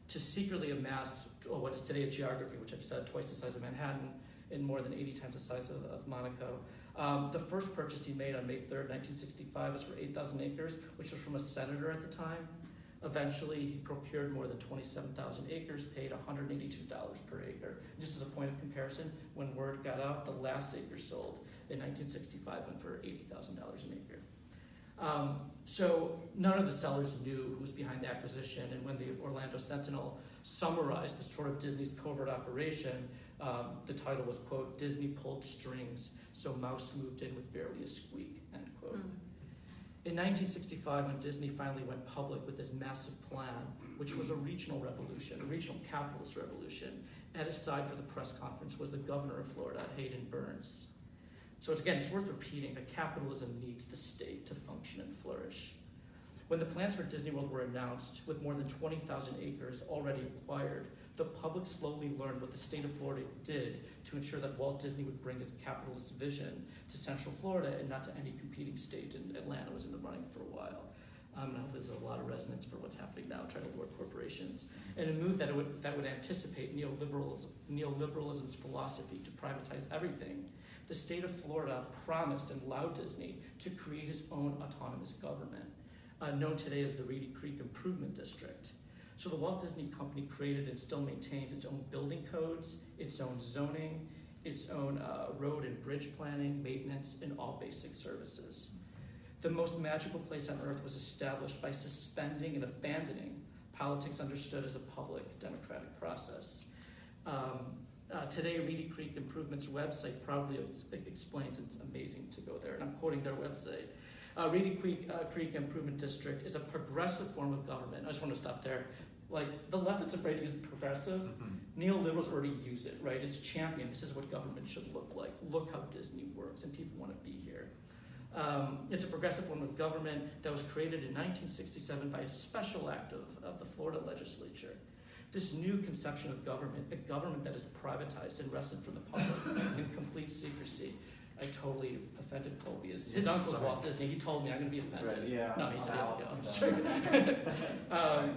To secretly amass what is today a geography, which I've said twice the size of Manhattan, and more than 80 times the size of Monaco. The first purchase he made on May 3rd, 1965 was for 8,000 acres, which was from a senator at the time. Eventually, he procured more than 27,000 acres, paid $182 per acre. Just as a point of comparison, when word got out, the last acre sold in 1965 went for $80,000 an acre. So none of the sellers knew who was behind the acquisition, and when the Orlando Sentinel summarized the sort of Disney's covert operation, the title was, quote, "Disney pulled strings, so Mouse moved in with barely a squeak," end quote. In 1965, when Disney finally went public with this massive plan, which was a regional revolution, a regional capitalist revolution, at his side for the press conference was the governor of Florida, Hayden Burns. So it's worth repeating that capitalism needs the state to function and flourish. When the plans for Disney World were announced, with more than 20,000 acres already acquired, the public slowly learned what the state of Florida did to ensure that Walt Disney would bring his capitalist vision to Central Florida and not to any competing state, and Atlanta was in the running for a while. And hopefully there's a lot of resonance for what's happening now, trying to work corporations. And a move that would anticipate neoliberalism's philosophy to privatize everything. The state of Florida promised and allowed Disney to create his own autonomous government, known today as the Reedy Creek Improvement District. So the Walt Disney Company created and still maintains its own building codes, its own zoning, its own road and bridge planning, maintenance, and all basic services. The most magical place on earth was established by suspending and abandoning politics understood as a public democratic process. Today, Reedy Creek Improvement's website proudly explains it's amazing to go there, and I'm quoting their website. Reedy Creek Improvement District is a progressive form of government. I just want to stop there. Like, the left that's afraid to use progressive, neoliberals already use it, right? It's champion. This is what government should look like. Look how Disney works, and people want to be here. It's a progressive form of government that was created in 1967 by a special act of the Florida legislature. This new conception of government, a government that is privatized and wrested from the public in complete secrecy. I totally offended Colby. His uncle's Walt Disney. He told me I'm going to be offended. That's right, yeah. No, he said he had to go.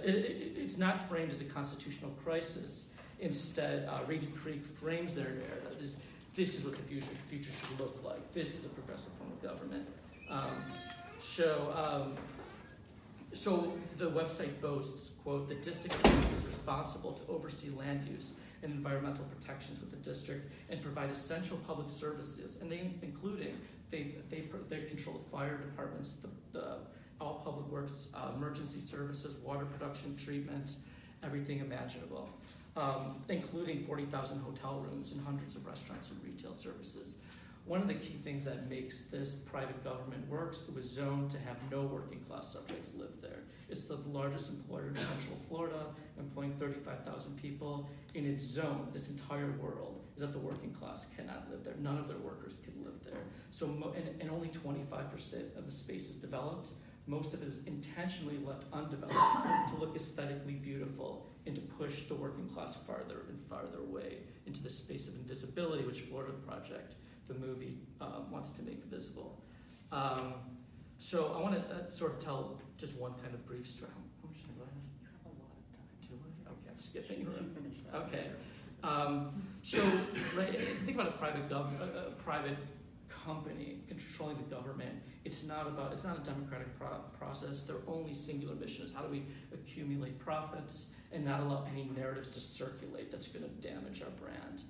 It's not framed as a constitutional crisis. Instead, Reedy Creek frames their narrative as this is what the future should look like. This is a progressive form of government. So the website boasts, quote, "The district is responsible to oversee land use and environmental protections with the district and provide essential public services," and they control the fire departments, the all public works, emergency services, water production, treatment, everything imaginable, including 40,000 hotel rooms and hundreds of restaurants and retail services. One of the key things that makes this private government works, it was zoned to have no working class subjects live there. It's the largest employer in Central Florida, employing 35,000 people. In its zone, this entire world, is that the working class cannot live there. None of their workers can live there. So, and only 25% of the space is developed. Most of it is intentionally left undeveloped to look aesthetically beautiful and to push the working class farther and farther away into the space of invisibility, which Florida Project, the movie, wants to make visible. So I want to sort of tell just one kind of brief story. How much time do I have? You have a lot of time. Do I? Okay, I'm skipping. Finish that. Okay. So right, think about a private company controlling the government. It's not a democratic process. Their only singular mission is how do we accumulate profits and not allow any narratives to circulate that's going to damage our brand.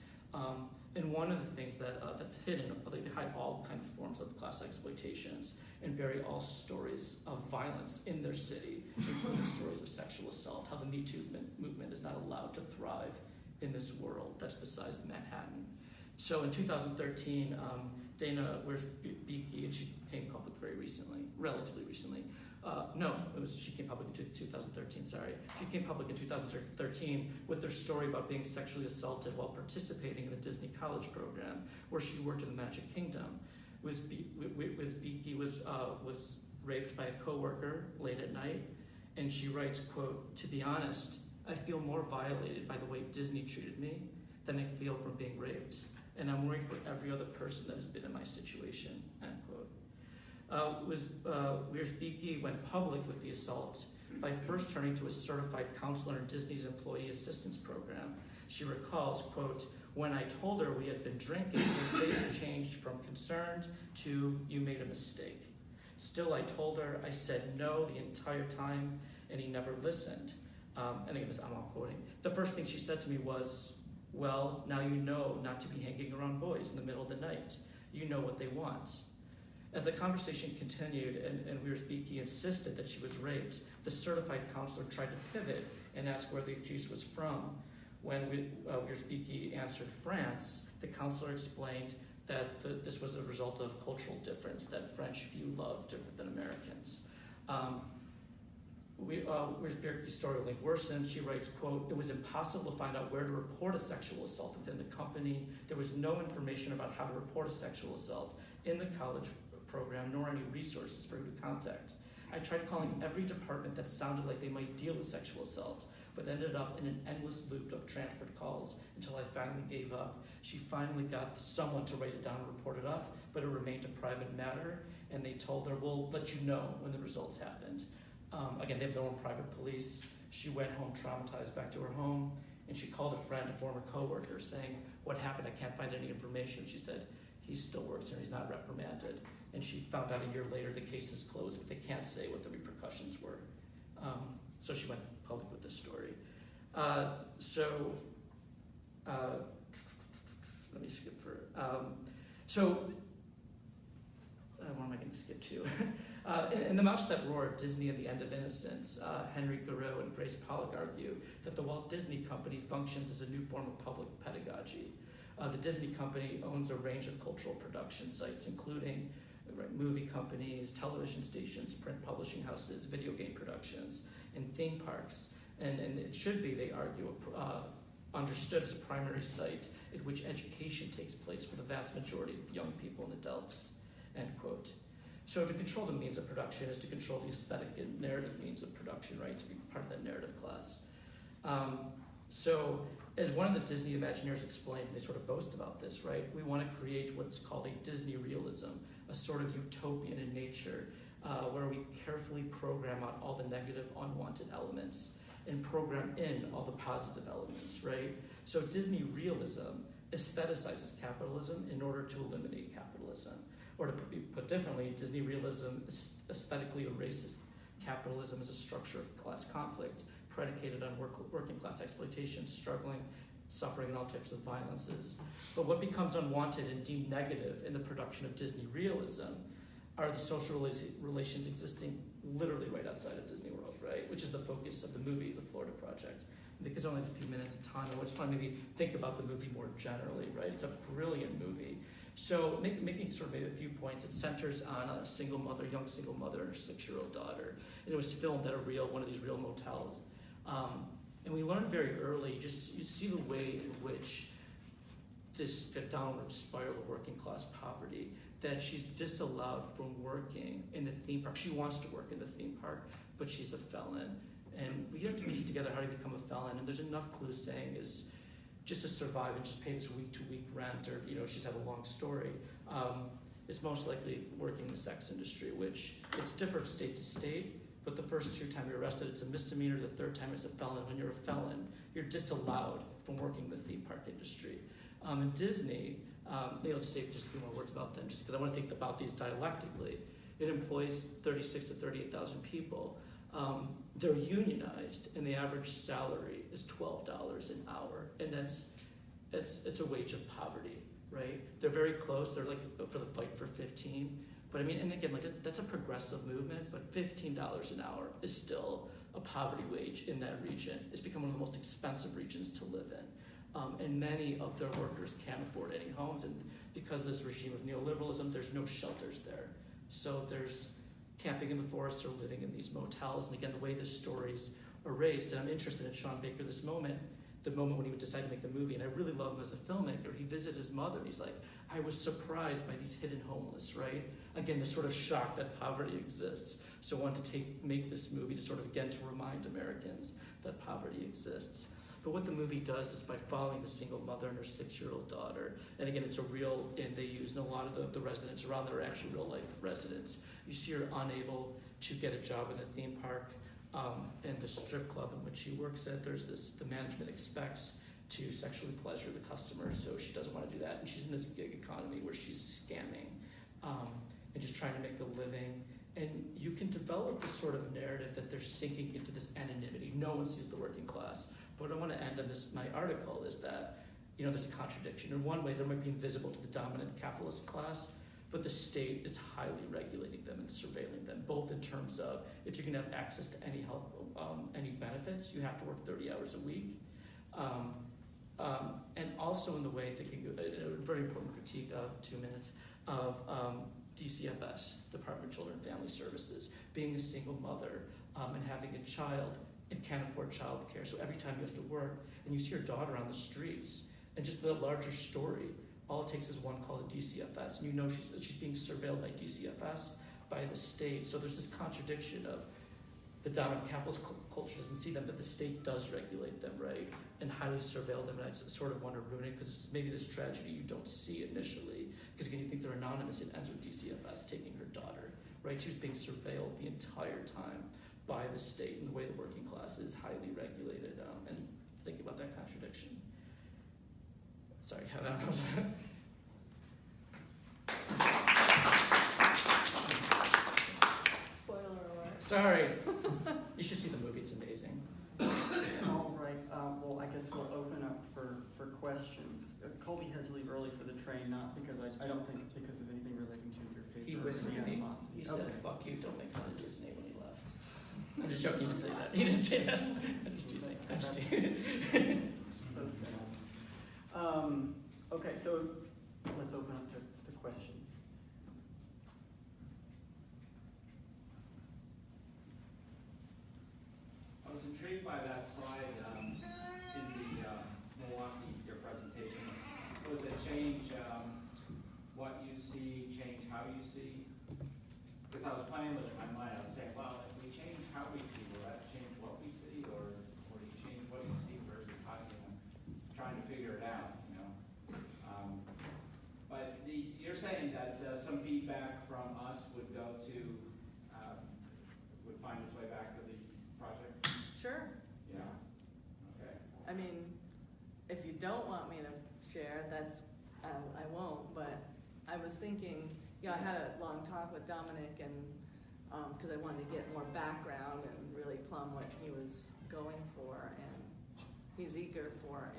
And one of the things that's hidden, they hide all kinds of forms of class exploitations and bury all stories of violence in their city, including stories of sexual assault, how the Me Too movement is not allowed to thrive in this world that's the size of Manhattan. So in 2013, Dana Wiersbe, and she came public relatively recently. She came public in 2013, sorry. She came public in 2013 with their story about being sexually assaulted while participating in a Disney college program where she worked in the Magic Kingdom. Wiersbe was raped by a coworker late at night, and she writes, quote, "To be honest, I feel more violated by the way Disney treated me than I feel from being raped, and I'm worried for every other person that has been in my situation," end quote. Wiersbe went public with the assault by first turning to a certified counselor in Disney's Employee Assistance Program. She recalls, quote, "When I told her we had been drinking, her face changed from concerned to, 'You made a mistake.' Still, I told her, I said no the entire time, and he never listened." And again, I'm all quoting. "The first thing she said to me was, 'Well, now you know not to be hanging around boys in the middle of the night. You know what they want.'" As the conversation continued and Wiersbeke insisted that she was raped, the certified counselor tried to pivot and ask where the accused was from. When Wiersbeke answered France, the counselor explained that this was a result of cultural difference, that French view love different than Americans. Wiersbeke's story only worsened. She writes, quote, "It was impossible to find out where to report a sexual assault within the company. There was no information about how to report a sexual assault in the college program, nor any resources for who to contact. I tried calling every department that sounded like they might deal with sexual assault, but ended up in an endless loop of transferred calls until I finally gave up. She finally got someone to write it down and report it up, but it remained a private matter, and they told her, 'We'll let you know when the results happened.'" Again, they have their own private police. She went home traumatized back to her home, and she called a friend, a former coworker, saying, "What happened? I can't find any information." She said, "He still works here, he's not reprimanded." And she found out a year later the case is closed, but they can't say what the repercussions were. So she went public with this story. Let me skip for. What am I going to skip to? In The Mouse That Roared, Disney and the End of Innocence, Henry Garreau and Grace Pollock argue that the Walt Disney Company functions as a new form of public pedagogy. The Disney Company owns a range of cultural production sites, including movie companies, television stations, print publishing houses, video game productions, and theme parks. And it should be, they argue, understood as a primary site at which education takes place for the vast majority of young people and adults, end quote. So to control the means of production is to control the aesthetic and narrative means of production, right? To be part of that narrative class. So as one of the Disney Imagineers explained, and they sort of boast about this, right? We want to create what's called a Disney realism, a sort of utopian in nature, where we carefully program out all the negative, unwanted elements and program in all the positive elements, right? So Disney realism aestheticizes capitalism in order to eliminate capitalism. Or to put differently, Disney realism aesthetically erases capitalism as a structure of class conflict, predicated on working class exploitation, struggling, suffering, and all types of violences. But what becomes unwanted and deemed negative in the production of Disney realism are the social relations existing literally right outside of Disney World, right? Which is the focus of the movie, The Florida Project. And because only have a few minutes of time, I just want to maybe think about the movie more generally, right? It's a brilliant movie. So making sort of maybe a few points, it centers on a single mother, young single mother, and her 6-year-old daughter. And it was filmed at one of these real motels. And we learned very early, you see the way in which this downward spiral of working class poverty, that she's disallowed from working in the theme park. She wants to work in the theme park, but she's a felon. And we have to piece together how to become a felon. And there's enough clues saying is just to survive and just pay this week-to-week rent, or she's had a long story. It's most likely working in the sex industry, which it's different state to state. But the first 2 times you're arrested, it's a misdemeanor. The 3rd time it's a felon. When you're a felon, you're disallowed from working in the theme park industry. In Disney, maybe I'll just say just a few more words about them, just because I want to think about these dialectically. It employs 36 to 38,000 people. They're unionized, and the average salary is $12 an hour, and it's a wage of poverty, right? They're very close. They're like for the fight for 15. But I mean, and again, that's a progressive movement, but $15 an hour is still a poverty wage in that region. It's become one of the most expensive regions to live in. And many of their workers can't afford any homes. And because of this regime of neoliberalism, there's no shelters there. So there's camping in the forest or living in these motels. And again, the way this story's erased, and I'm interested in Sean Baker this moment, the moment when he would decide to make the movie, and I really love him as a filmmaker. He visited his mother, and he's like, I was surprised by these hidden homeless, right? Again, the sort of shock that poverty exists. So I wanted to make this movie to sort of, again, to remind Americans that poverty exists. But what the movie does is by following the single mother and her 6-year-old daughter, and again, it's a real, and they use, and a lot of the residents around there are actually real life residents. You see her unable to get a job in a theme park. in the strip club in which she works at, the management expects to sexually pleasure the customers, so she doesn't want to do that. And she's in this gig economy where she's scamming and just trying to make a living. And you can develop this sort of narrative that they're sinking into this anonymity. No one sees the working class. But what I want to end on my article is that, there's a contradiction. In one way, they might be invisible to the dominant capitalist class, but the state is highly regulating them and surveilling them, both in terms of if you're going to have access to any health, any benefits, you have to work 30 hours a week. And also in the way thinking, a very important critique of 2 minutes, of DCFS, Department of Children and Family Services, being a single mother and having a child and can't afford child care. So every time you have to work and you see your daughter on the streets, and just the larger story, all it takes is one call to DCFS, and you know she's being surveilled by DCFS, by the state. So there's this contradiction of the dominant capitalist culture doesn't see them, but the state does regulate them, right, and highly surveil them. And I sort of want to ruin it because it's maybe this tragedy you don't see initially, because again, you think they're anonymous. It ends with DCFS taking her daughter, right? She was being surveilled the entire time by the state, and the way the working class is highly regulated. And think about that contradiction. Sorry, how that was. Spoiler alert. Sorry. You should see the movie, it's amazing. All right, well, I guess we'll open up for questions. Colby had to leave early for the train, not because I don't think because of anything relating to your paper. He whispered or me. animosity. He said, Okay. fuck you, don't make fun of Disney when he left. I'm just joking, he didn't say that. He didn't say that. I'm just teasing. I'm just teasing. So sad. Okay, so let's open up to questions. I was intrigued by that slide in the Milwaukee, your presentation. Was it change what you see, change how you see? Because I was playing with it in my mind. I was saying, well, if we change how we see, will that change what we see, or do you change what you see versus how, trying to figure it out, But you're saying that some feedback from us would go to, would find its way back to the project? Sure. Yeah. Okay. I mean, if you don't want me to share, that's, I won't, but I was thinking, I had a long talk with Dominic, and because I wanted to get more background and really plumb what he was going for, and he's eager for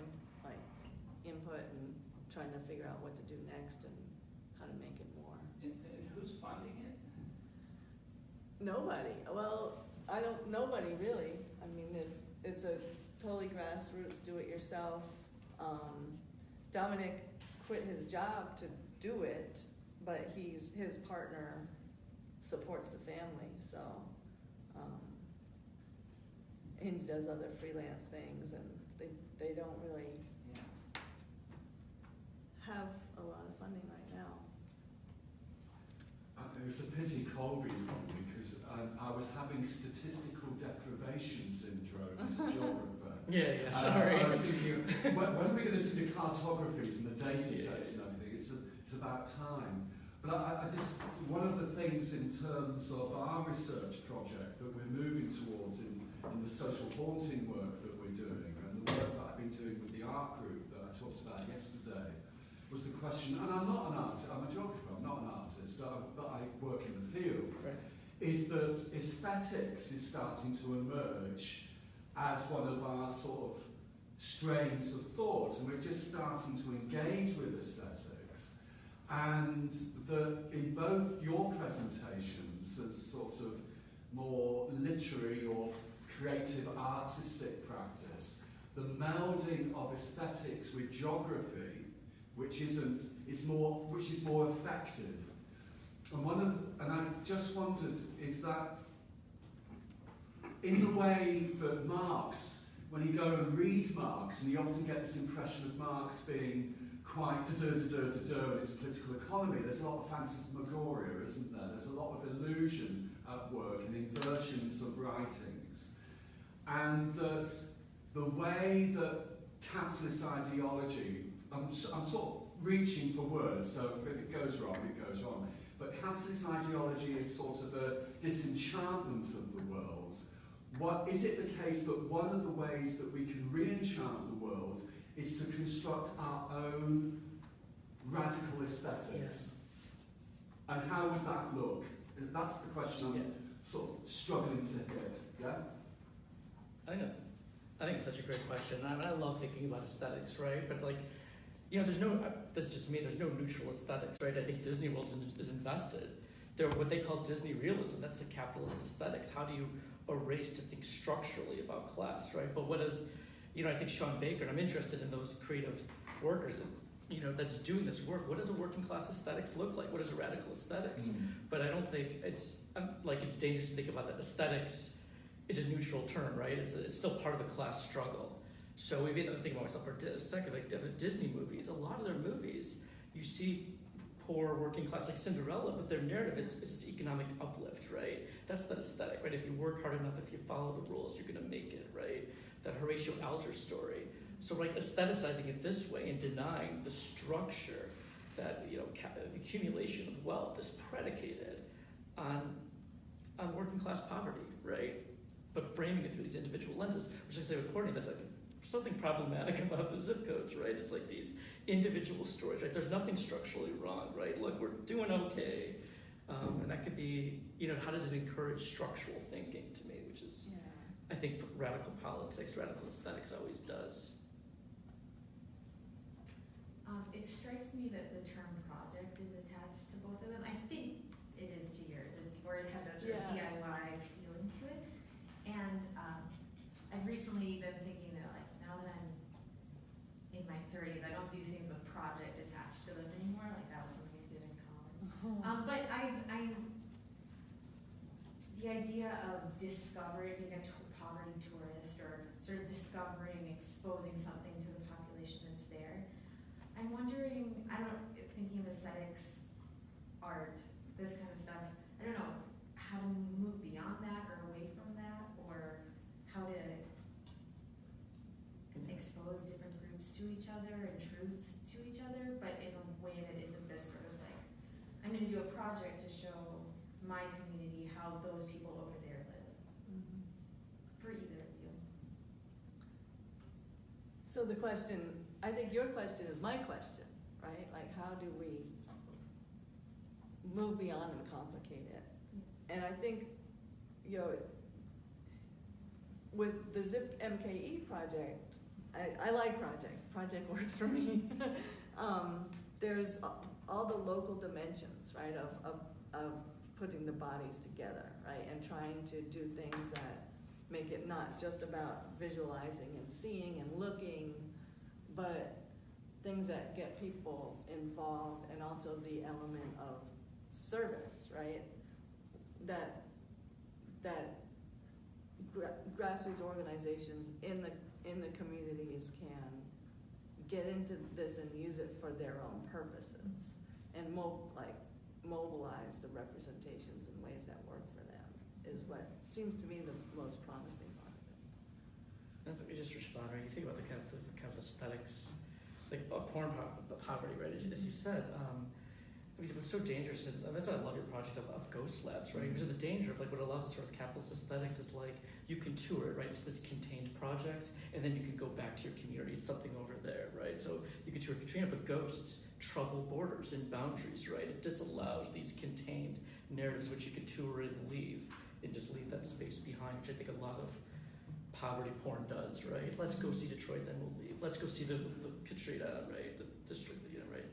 input and trying to figure out what to do next and how to make it more. And who's funding it? Nobody. Well, nobody really. I mean, it's a totally grassroots, do-it-yourself. Dominic quit his job to do it, but his partner supports the family, so and he does other freelance things, and they don't really have a lot of funding right now. It was a pity Colby's gone, because I was having statistical deprivation syndrome as a geographer. Yeah, sorry. I was thinking, when are we going to see the cartographies and the data sets and everything? It's about time. But I just, one of the things in terms of our research project that we're moving towards in the social haunting work that we're doing, and the work that I've been doing with the art group that I talked about yesterday, was the question, and I'm not an artist, I'm a geographer, I'm not an artist, but I work in the field, Right. is that aesthetics is starting to emerge as one of our sort of strains of thought, and we're just starting to engage with aesthetics. And that in both your presentations as sort of more literary or creative artistic practice, the melding of aesthetics with geography, which is more effective. And I just wondered, is that in the way that Marx, when you go and read Marx, and you often get this impression of Marx being quite in its political economy, there's a lot of phantasmagoria, isn't there? There's a lot of illusion at work and inversions of writings. And that the way that capitalist ideology, I'm sort of reaching for words, so if it goes wrong, it goes wrong. But capitalist ideology is sort of a disenchantment of the world, What is it the case that one of the ways that we can re-enchant the world is to construct our own radical aesthetics? And how would that look? And that's the question I'm sort of struggling to hit. Yeah. I think it's such a great question. I mean, I love thinking about aesthetics, right? But like, you know, this is just me, there's no neutral aesthetics, right? I think Disney World is invested. They're what they call Disney realism. That's the capitalist aesthetics. How do you erase to think structurally about class, right? But what is, you know, I think Sean Baker, and I'm interested in those creative workers that, you know, that's doing this work. What does a working class aesthetics look like? What is a radical aesthetics? But I don't think it's dangerous to think about that aesthetics is a neutral term, right? It's still part of the class struggle. So even I'm thinking about myself for a second, like Disney movies, a lot of their movies, you see poor working class like Cinderella, but their narrative is this economic uplift, right? That's that aesthetic, right? If you work hard enough, if you follow the rules, you're gonna make it, right? That Horatio Alger story. So like aestheticizing it this way and denying the structure that, you know, the accumulation of wealth is predicated on working class poverty, right? But framing it through these individual lenses, which I say with Courtney, that's like something problematic about the zip codes, right? It's like these individual stories, right? There's nothing structurally wrong, right? Look, we're doing okay. And that could be, you know, how does it encourage structural thinking to me, which is, I think, radical politics, radical aesthetics always does. It strikes me that the term project is attached to both of them. I think it is to yours, or it has that sort of DIY feeling to it. And I've recently been thinking that, like, now that I'm in my 30s, I don't do things with project attached to them anymore. Like, that was something I did in college. But I'm the idea of discovering, being a poverty tourist, or sort of discovering, exposing something to the population that's there. I'm wondering, thinking of aesthetics, art, this kind of stuff, I don't know how to move beyond that or away from that, or how to expose different groups to each other and truths to each other, but in a way that isn't this sort of like, I'm going to do a project to show my community how those people over there live. For either of you. So the question, I think your question is my question, right? Like, how do we move beyond and complicate it? And I think, you know, with the ZIP MKE project, I like project. Project works for me. There's all the local dimensions, right, of putting the bodies together, right, and trying to do things that make it not just about visualizing and seeing and looking, but things that get people involved, and also the element of service, right? That grassroots organizations in the communities can get into this and use it for their own purposes, and mobilize the representations in ways that work for them is what seems to me the most promising part of it. And if I could just respond, right? You think about the kind of aesthetics, like porn poverty, right? As you said, it's so dangerous, and that's why I love your project of ghost labs, right? Because of the danger of like what allows this sort of capitalist aesthetics is like you can tour it, right? It's this contained project, and then you can go back to your community. It's something over there, right? So you can tour Katrina, but ghosts trouble borders and boundaries, right? It disallows these contained narratives which you can tour and leave, and just leave that space behind, which I think a lot of poverty porn does, right? Let's go see Detroit, then we'll leave. Let's go see the Katrina, right? The district, you know, right?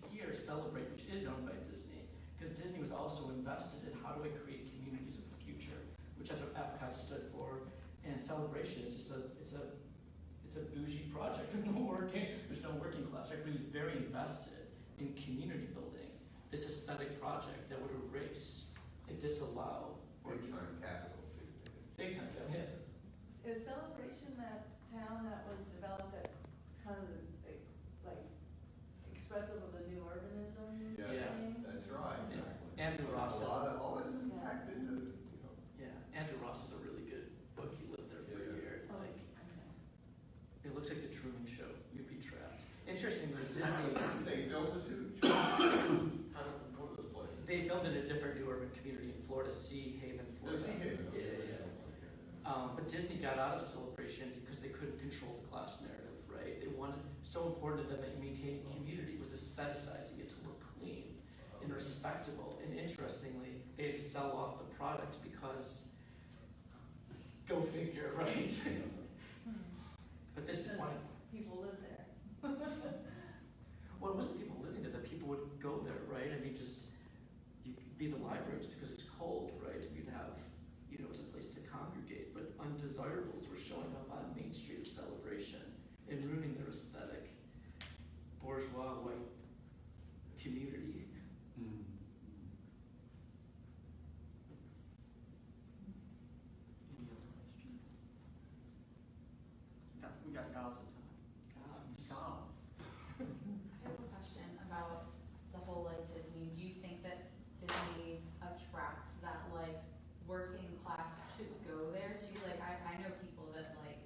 Here, Celebrate, which is owned by Disney, because Disney was also invested in how do I create communities of the future, which is what Epcot stood for. And Celebration is just it's a bougie project. There's no working class, right? But he was very invested in community building, this aesthetic project that would erase and disallow. Big time capital. Big time capital. Yeah. Is Celebration that town that was developed as kind of like expressive of the new urbanism? Yes, that's right. Exactly. Andrew Ross A lot of all this is packed into, you know. Yeah, Andrew Ross is a really good book. He lived there for a year. Like, it looks like the Truman Show. You'd be trapped. Interesting that Disney. They filmed it too. One of those places. They filmed in a different new urban community in Florida, Sea Haven, The Florida. Sea Haven. But Disney got out of Celebration because they couldn't control the class narrative, right? They wanted, so important to them that you maintain community was aestheticizing it to look clean and respectable. And interestingly, they had to sell off the product because, go figure, right? But this is why People live there. well, it wasn't people living there, that people would go there, right? I mean, just, you could be the libraries because it's cold, right? You'd have, you know, it's a place to congregate, but undesirables were showing up on Main Street of Celebration and ruining their aesthetic, bourgeois, white community. Any other questions? We got gobs of time. Gobs. I have a question about the whole like Disney. Do you think that Disney attracts that like working class to go there too? Like I know people that like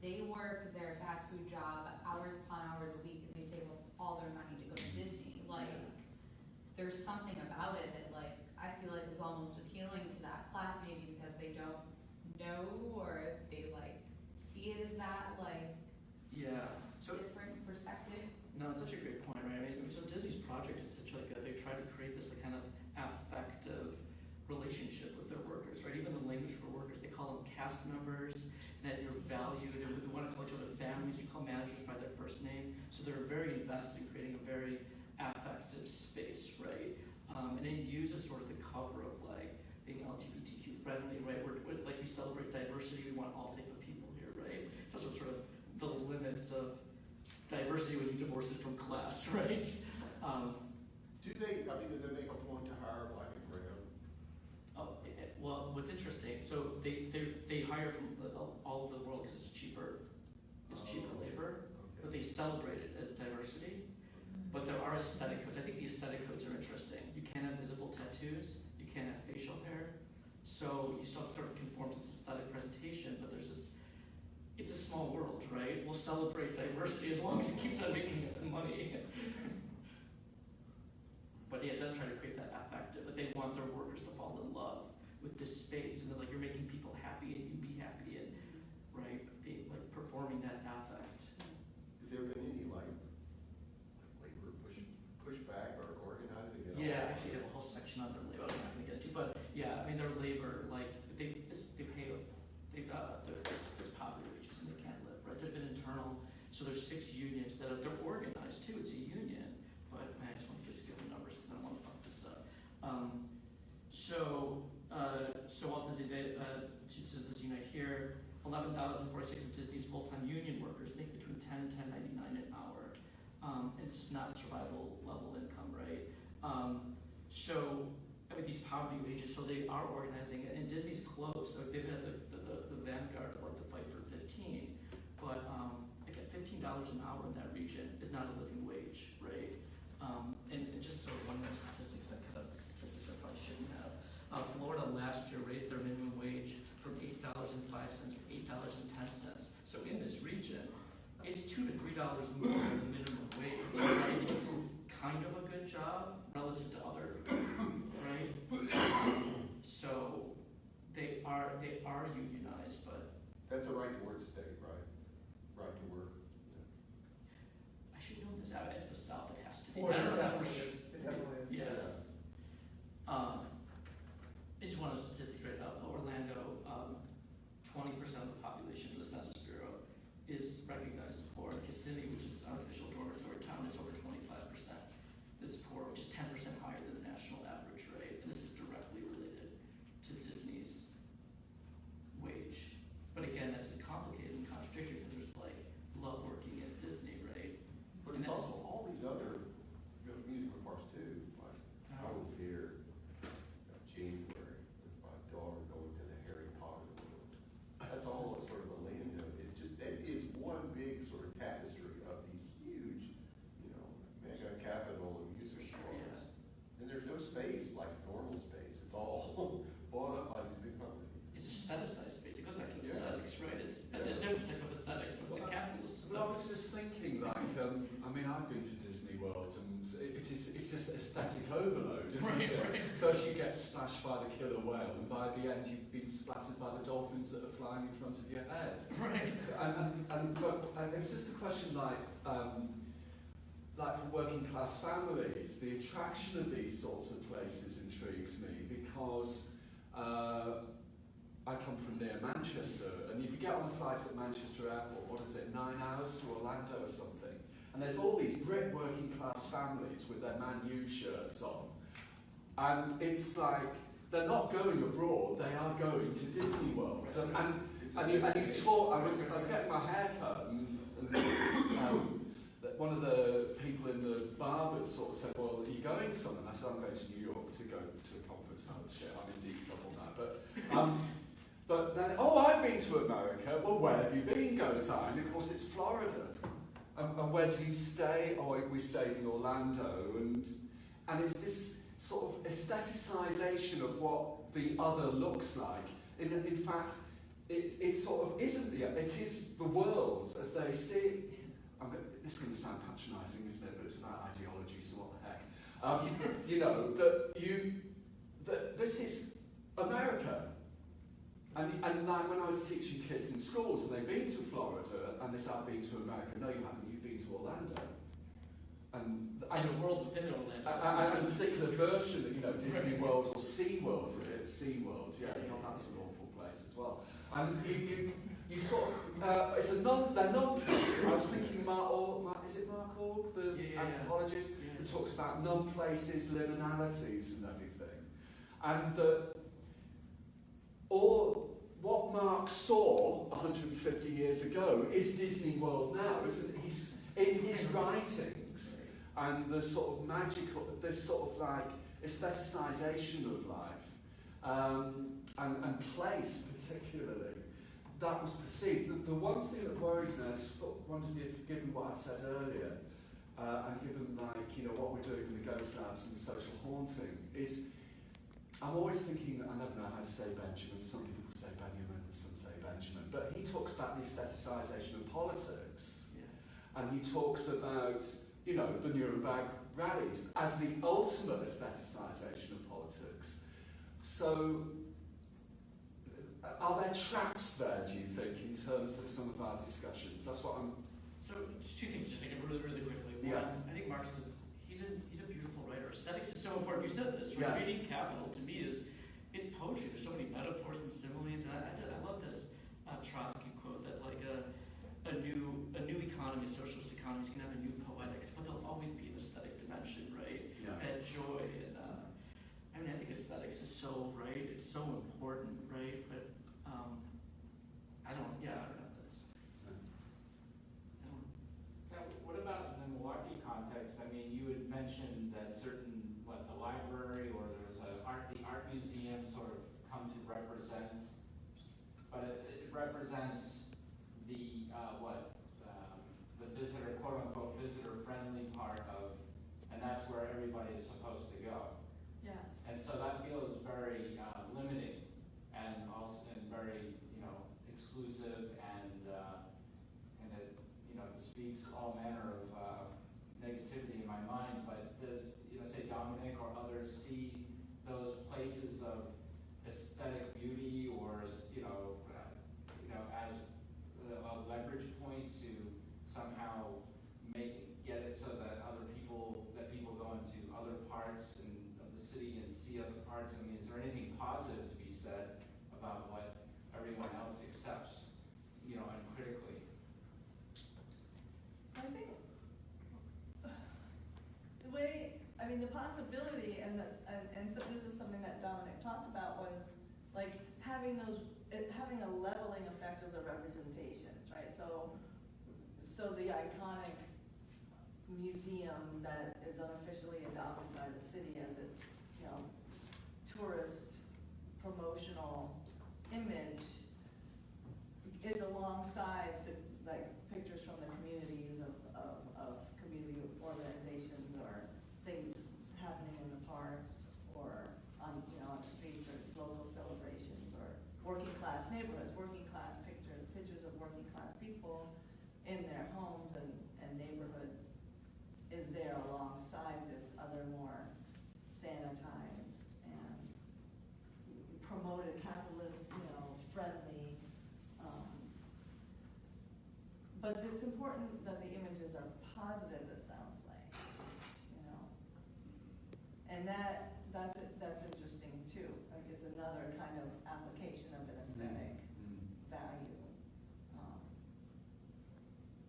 they work their fast food job hours upon hours a week and they save up all their money to go to Disney. Like there's something about it that like I feel like is almost appealing to that class maybe because they don't know or they like see it as that like Yeah. So different perspective. no, it's such a great point, right? I mean, so Disney's project is such like they try to create this like, kind of affective relationship with their workers, right? Even the language for workers, they call them cast members, that you're valued, and we want to call each other families. You call managers by their first name, so they're very invested in creating a very affective space, right? And it uses sort of the cover of like being LGBTQ friendly, right? We're like we celebrate diversity. We want all type of people here, right? It's also sort of the limits of diversity when you divorce it from class, right? Do they make a point to hire black and brown? Well, what's interesting, so they hire from all over the world because it's cheaper labor, but they celebrate it as diversity. But there are aesthetic codes. I think the aesthetic codes are interesting. You can't have visible tattoos. You can't have facial hair. So you still sort of conform to this aesthetic presentation, but there's this, it's a small world, right? We'll celebrate diversity as long as it keeps on making us money. But yeah, it does try to create that affective, but they want their workers to fall in love with this space, and they're like, you're making people happy and you be happy, and right, being like performing that affect. Has there been any like labor pushback or organizing at all? Yeah, actually, they have a whole section on their labor. I'm not going to get into, but yeah, I mean, their labor, like they pay, there's poverty wages and they can't live, right? There's been internal, so there's 6 unions that they're organized too. It's a union, but man, I just want to give the numbers because I don't want to fuck this up. So Walt Disney, this unit here, 11,046 of Disney's full-time union workers make between $10 and $10.99 an hour. And it's just not survival level income, right? So with these poverty wages, so they are organizing it, and Disney's close. So they've been at the vanguard of like the fight for 15, but like at $15 an hour in that region is not a living wage, right? And just sort of one more statistics that kind of statistics I probably shouldn't have. Florida last year raised their minimum wage from $8.05 to $8.10. So in this region, it's $2 to $3 more than the minimum wage. Right? It's kind of a good job relative to other, right? So they are unionized, but That's a right to work state, right? Right to work. I should know this. It's the South. It has to be. Or I don't know. it definitely is. Yeah. It's one of the statistics right now. Orlando, 20% of the population for the Census Bureau is recognized as poor. Kissimmee, which is an unofficial dormitory town, is over 25%. This is poor, which is 10% higher than the national average rate. And this is directly related to Disney's wage. But again, that's complicated and contradictory because there's like love working at Disney, right? But it's also all these other musical parks too. Like I was here January with my daughter going to the Harry Potter world. That's all sort of Orlando is just. That is one big sort of tapestry of these huge, mega capital and music parks. Yeah. And there's no space like normal space. It's all bought up by these big companies. It's a aestheticized space. It goes back to aesthetics, right? It's a different type of aesthetics, but it's a capitalist But I was aesthetics. just thinking, like, I mean, I've been to Disney World, and it's just aesthetic overload, isn't it? Right. First you get splashed by the killer whale, and by the end you've been splattered by the dolphins that are flying in front of your head. Right. And it was just a question like for working class families, the attraction of these sorts of places intrigues me because I come from near Manchester, and if you get on the flights at Manchester Airport, what is it, 9 hours to Orlando or something? And there's all these great working class families with their Man U shirts on. And it's like, they're not going abroad, they are going to Disney World. And you talk, I was getting my hair cut, and one of the people in the barbers sort of said, well, are you going somewhere? And I said, I'm going to New York to go to a conference. Oh shit, I'm in deep trouble now. But then, oh, I've been to America. Well, where have you been, goes I. And of course it's Florida. And where do you stay? Oh, we stayed in Orlando. And it's this sort of aestheticization of what the other looks like. In fact, it sort of isn't it is the world as they see it. This is going to sound patronising, isn't it? But it's about ideology, so what the heck? You know, that this is America. And like when I was teaching kids in schools and they've been to Florida and they say, I've been to America. No, you haven't, you've been to Orlando. And the world within Orlando. And a particular version of, you know, Disney World or Sea World, is it? Sea World, yeah, that's an awful place as well. And you sort of, they're non-places. I was thinking is it Mark Org, the anthropologist, who talks about non-places, liminalities and everything. And what Mark saw 150 years ago is Disney World now, isn't it? He's in his writings and the sort of magical, this sort of like aestheticization of life and place particularly, that was perceived. The one thing that worries me, I just wondered if, given what I said earlier, and given like, you know, what we're doing in the ghost labs and social haunting, is I'm always thinking, I never know how to say Benjamin, some people say Benjamin and some say Benjamin, but he talks about the aestheticization of politics. Yeah. And he talks about, you know, the Nuremberg rallies as the ultimate aestheticization of politics. So, are there traps there, do you think, in terms of some of our discussions? That's what I'm... So, just two things, just thinking really, really quickly. One, Yeah. I think Marx he's a beautiful writer. Aesthetics is so important. You said this, right? Yeah. Reading Capital, to me, it's poetry. There's so many metaphors and similes, and I love this Trotsky quote that like a new economy, socialist economies can have a new poetics, but there'll always be an aesthetic dimension, right? Yeah. That joy and I think aesthetics is so right. It's so important, right? But I don't know this. What about in the Milwaukee context? I mean, you had mentioned that certain, the library or there was the art museum sort of come to represent, but it represents the the visitor, quote unquote, visitor friendly part of, and that's where everybody is supposed to go. Yes. And so that feels very limiting and also very, exclusive and it, speaks all manner of negativity in my mind. But does, say Dominic or others see those places of aesthetic beauty or, as a leverage point to somehow get it so that people go into other parts of the city and see other parts? I mean, is there anything positive to be said about what everyone else accepts, uncritically? I think the possibility and so this is something that Dominic talked about was like having a leveling effect of the representations, right? So the iconic museum that is unofficially adopted by the city as its, tourist promotional image is alongside the pictures from the communities of community organizations or things happening in the parks or on the streets or local celebrations or working class neighborhoods, working class pictures of working class people in their homes and neighborhoods is there alongside this other more But it's important that the images are positive, it sounds like, you know. And that's interesting too. Like it's another kind of application of an aesthetic value.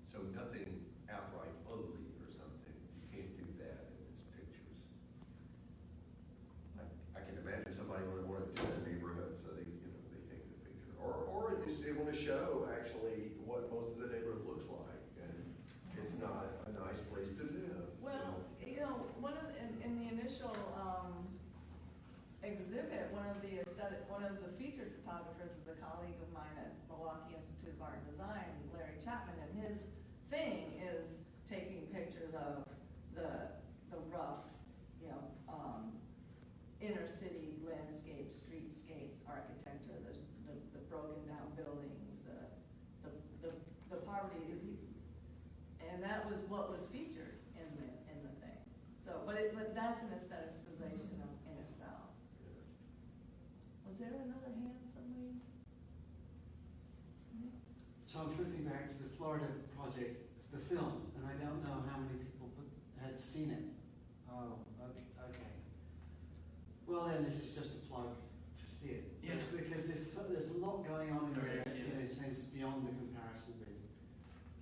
So nothing outright ugly or something, you can't do that in its pictures. I can imagine somebody would want to diss a neighborhood, so they take the picture. Or they want to show actually what most of the neighborhood looks like, and it's not a nice place to live. Well, you know, in the initial exhibit, one of the featured photographers is a colleague of mine at Milwaukee Institute of Art and Design, Larry Chapman, and his thing is taking pictures of the rough, you know, inner city landscape, streetscape architecture, the broken down buildings, the poverty, and that was what was featured in the thing. So, but that's an aestheticization in itself. Was there another hand, somebody? So I'm flipping back to the Florida project, the film, and I don't know how many people had seen it. Oh, okay. Well, then this is just a plug to see it. Yeah. Because there's a lot going on in there, in a sense, beyond the comparison with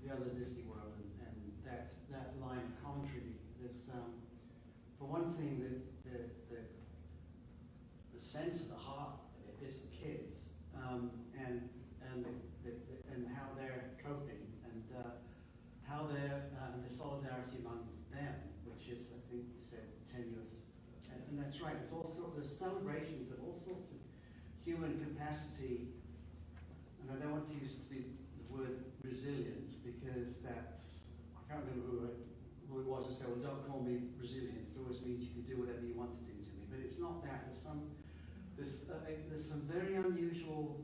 the other Disney World and that line of commentary. There's, for one thing, the center, the heart of it is the kids, and how they're coping, and how they're and the solidarity among them, which is, I think you said, tenuous, and that's right. There's celebrations of all sorts of human capacity, and I don't want to use the word resilient because that's, I can't remember who it was who said, well, don't call me resilient. It always means you can do whatever you want to do to me, but it's not that. There's some very unusual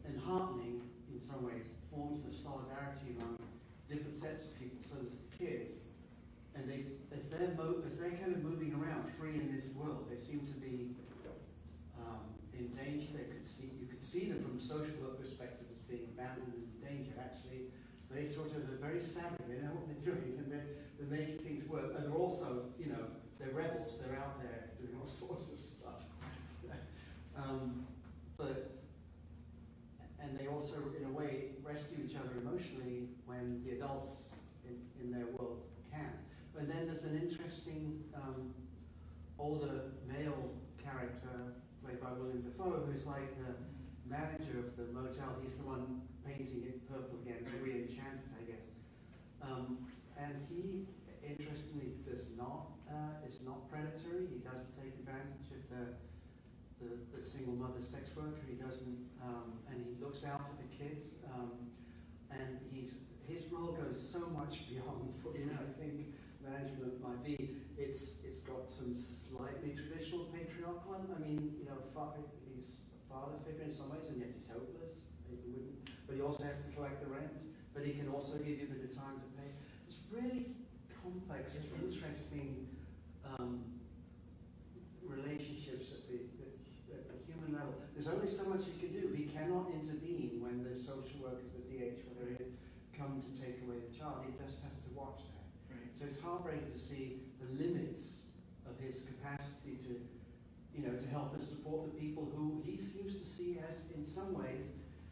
and heartening, in some ways, forms of solidarity among different sets of people. So there's the kids, and as they're kind of moving around free in this world, they seem to be in danger. You could see them from a social work perspective as being abandoned and in danger. Actually, they sort of are very savvy. They know what they're doing, and they're making things work. And they're also, they're rebels. They're out there doing all sorts of stuff. And they also, in a way, rescue each other emotionally when the adults in their world can. And then there's an interesting older male character played by William Dafoe, who's like the manager of the motel. He's the one painting it purple again to re-enchant it, I guess. And he, interestingly, is not predatory. He doesn't take advantage of the single mother sex worker. He doesn't, and he looks out for the kids. And his role goes so much beyond what I think management might be. It's got some slightly traditional patriarchal. I mean, he's a father figure in some ways, and yet he's hopeless. But he also has to collect the rent. But he can also give you a bit of time to pay. It's really complex, it's interesting relationships at the human level. There's only so much he can do. He cannot intervene when the social workers, the DH, whatever it is, come to take away the child. He just has to watch that. Right. So it's heartbreaking to see the limits of his capacity to help and support the people who he seems to see as, in some ways,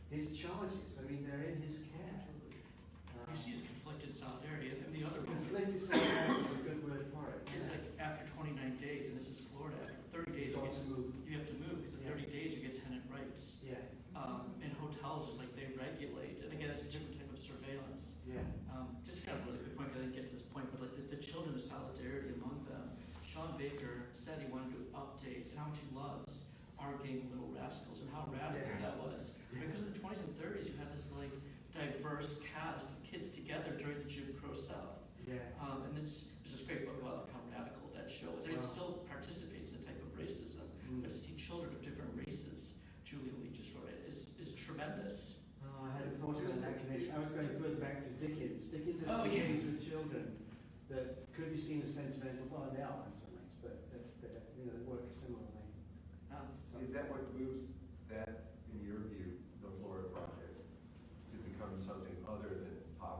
his charges. I mean, they're in his care. You see his conflicted solidarity, and the other one Conflicted solidarity is a good word for it. is like after 29 days, and this is Florida, after 30 days You have to move. you have to move, because at 30 days you get tenant rights. Yeah. In hotels, just like they regulate, and again, it's a different type of surveillance. Yeah. Just kind of really quick point, I didn't get to this point, but like the children's solidarity among them. Sean Baker said he wanted to update how much he loves our game Little Rascals and how radical that was. Because in the 20s and 30s, you had this like diverse cast of kids together during the Jim Crow South. Yeah. And there's this great book about like how radical that show is. I mean, it still participates in a type of racism, but to see children of different races, Julia Lee just wrote it, is tremendous. Oh, I hadn't thought about that connection. I was going further back to Dickens. Dickens has Oh, scenes yeah. with children that could be seen as sentimental, well, they are in some ways, but they work a similar way. Is that what moves that, in your view, the Florida project, to become something other than pop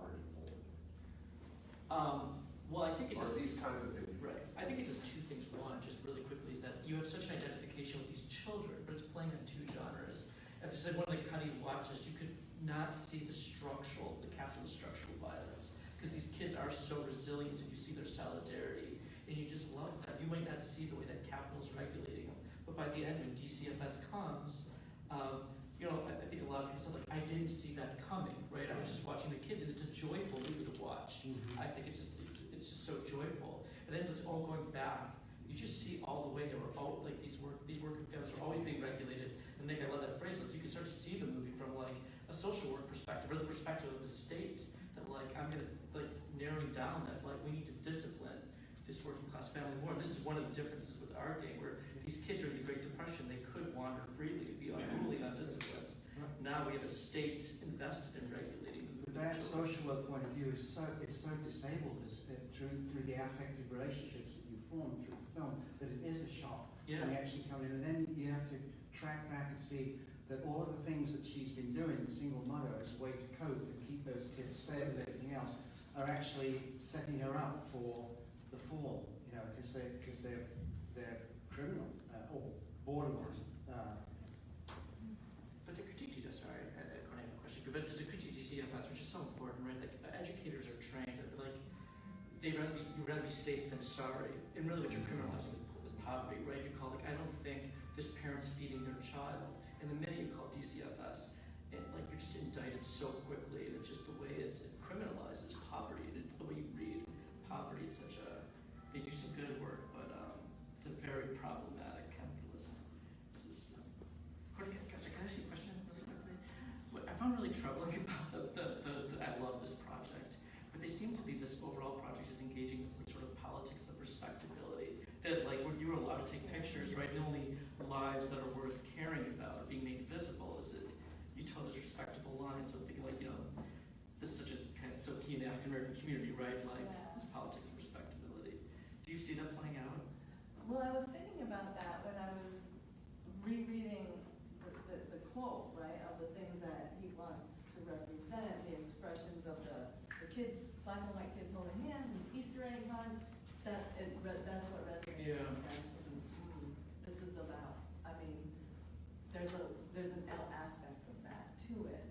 conversation with these children, but it's playing on two genres. And just like one of the kind of watches, you could not see the capitalist structural violence, because these kids are so resilient, and you see their solidarity, and you just love that. You might not see the way that capital is regulating them, but by the end, when DCFS comes, I think a lot of people said, like, I didn't see that coming, right? I was just watching the kids, and it's a joyful movie to watch. I think it's just so joyful. And then it's all going back. You just see all the way they were all, like, these working families are always being regulated. And Nick, I love that phrase, like, you can start to see the movie from, like, a social work perspective, or the perspective of the state, that, like, I'm gonna, like, narrowing down that, like, we need to discipline this working class family more. And this is one of the differences with our day, where these kids are in the Great Depression, they could wander freely, be unruly, undisciplined. Now we have a state invested in regulating the movement. That social work point of view is so disabled through the affective relationships that you form through the film, that it is a shock when you actually come in, and then you have to track back and see that all of the things that she's been doing, the single mother, as a way to cope and keep those kids fed and everything else, are actually setting her up for the fall, because they're criminal or borderline. But the critique, sorry, Courtney, I have a question for you, but there's a critique DCFS, which is so important, right? Like, educators are trained, like, you'd rather be safe than sorry. And really what you're criminalizing is poverty, right? You call, like, I don't think this parent's feeding their child. And the minute you call DCFS, like, you're just indicted so quickly, and it's just the way it criminalizes poverty, and it's the way you read poverty. It's such a, they do some good work, but it's a very problematic capitalist system. Courtney, can I ask you a question really quickly? What I found really troubling about I love this project, but they seem to be, this overall project is engaging in some sort of politics of respectability. That, like, when you were allowed to take pictures, right, the only lives that are worth caring about are being made visible. Is it, you tell this respectable line, so I'm thinking, like, this is such a kind of so key in the African American community, right? Like, this politics of respectability. Do you see that playing out? Well, I was thinking about that when I was rereading the quote, right, of the things that he wants to represent, the expressions of the kids, black and white kids holding hands, and Easter egg hunt. That's what resonates. Yeah. This is about. I mean, there's an L aspect of that to it.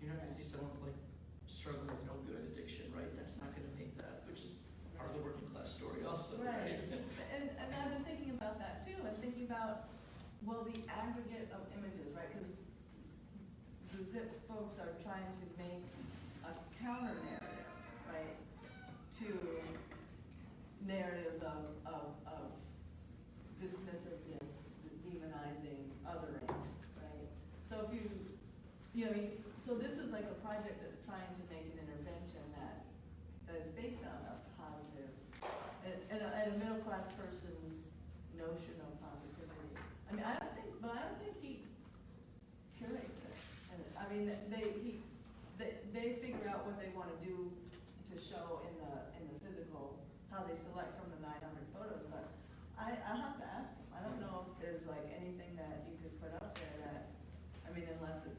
You're not going to see someone, like, struggling with an opioid addiction, right? That's not going to make that, which is part of the working class story also, right? And I've been thinking about that too. I'm thinking about, well, the aggregate of images, right? Because the ZIP folks are trying to make a counter narrative, right, to narratives of dismissiveness, demonizing, othering, right? So if so this is like a project that's trying to make an intervention that is based on a positive, and a middle class person's notion of positivity. I mean, I don't think he curates it. And I mean, they figure out what they want to do to show in the physical, how they select from the 900 photos. But I have to ask them. I don't know if there's, like, anything that you could put up there that, I mean, unless it's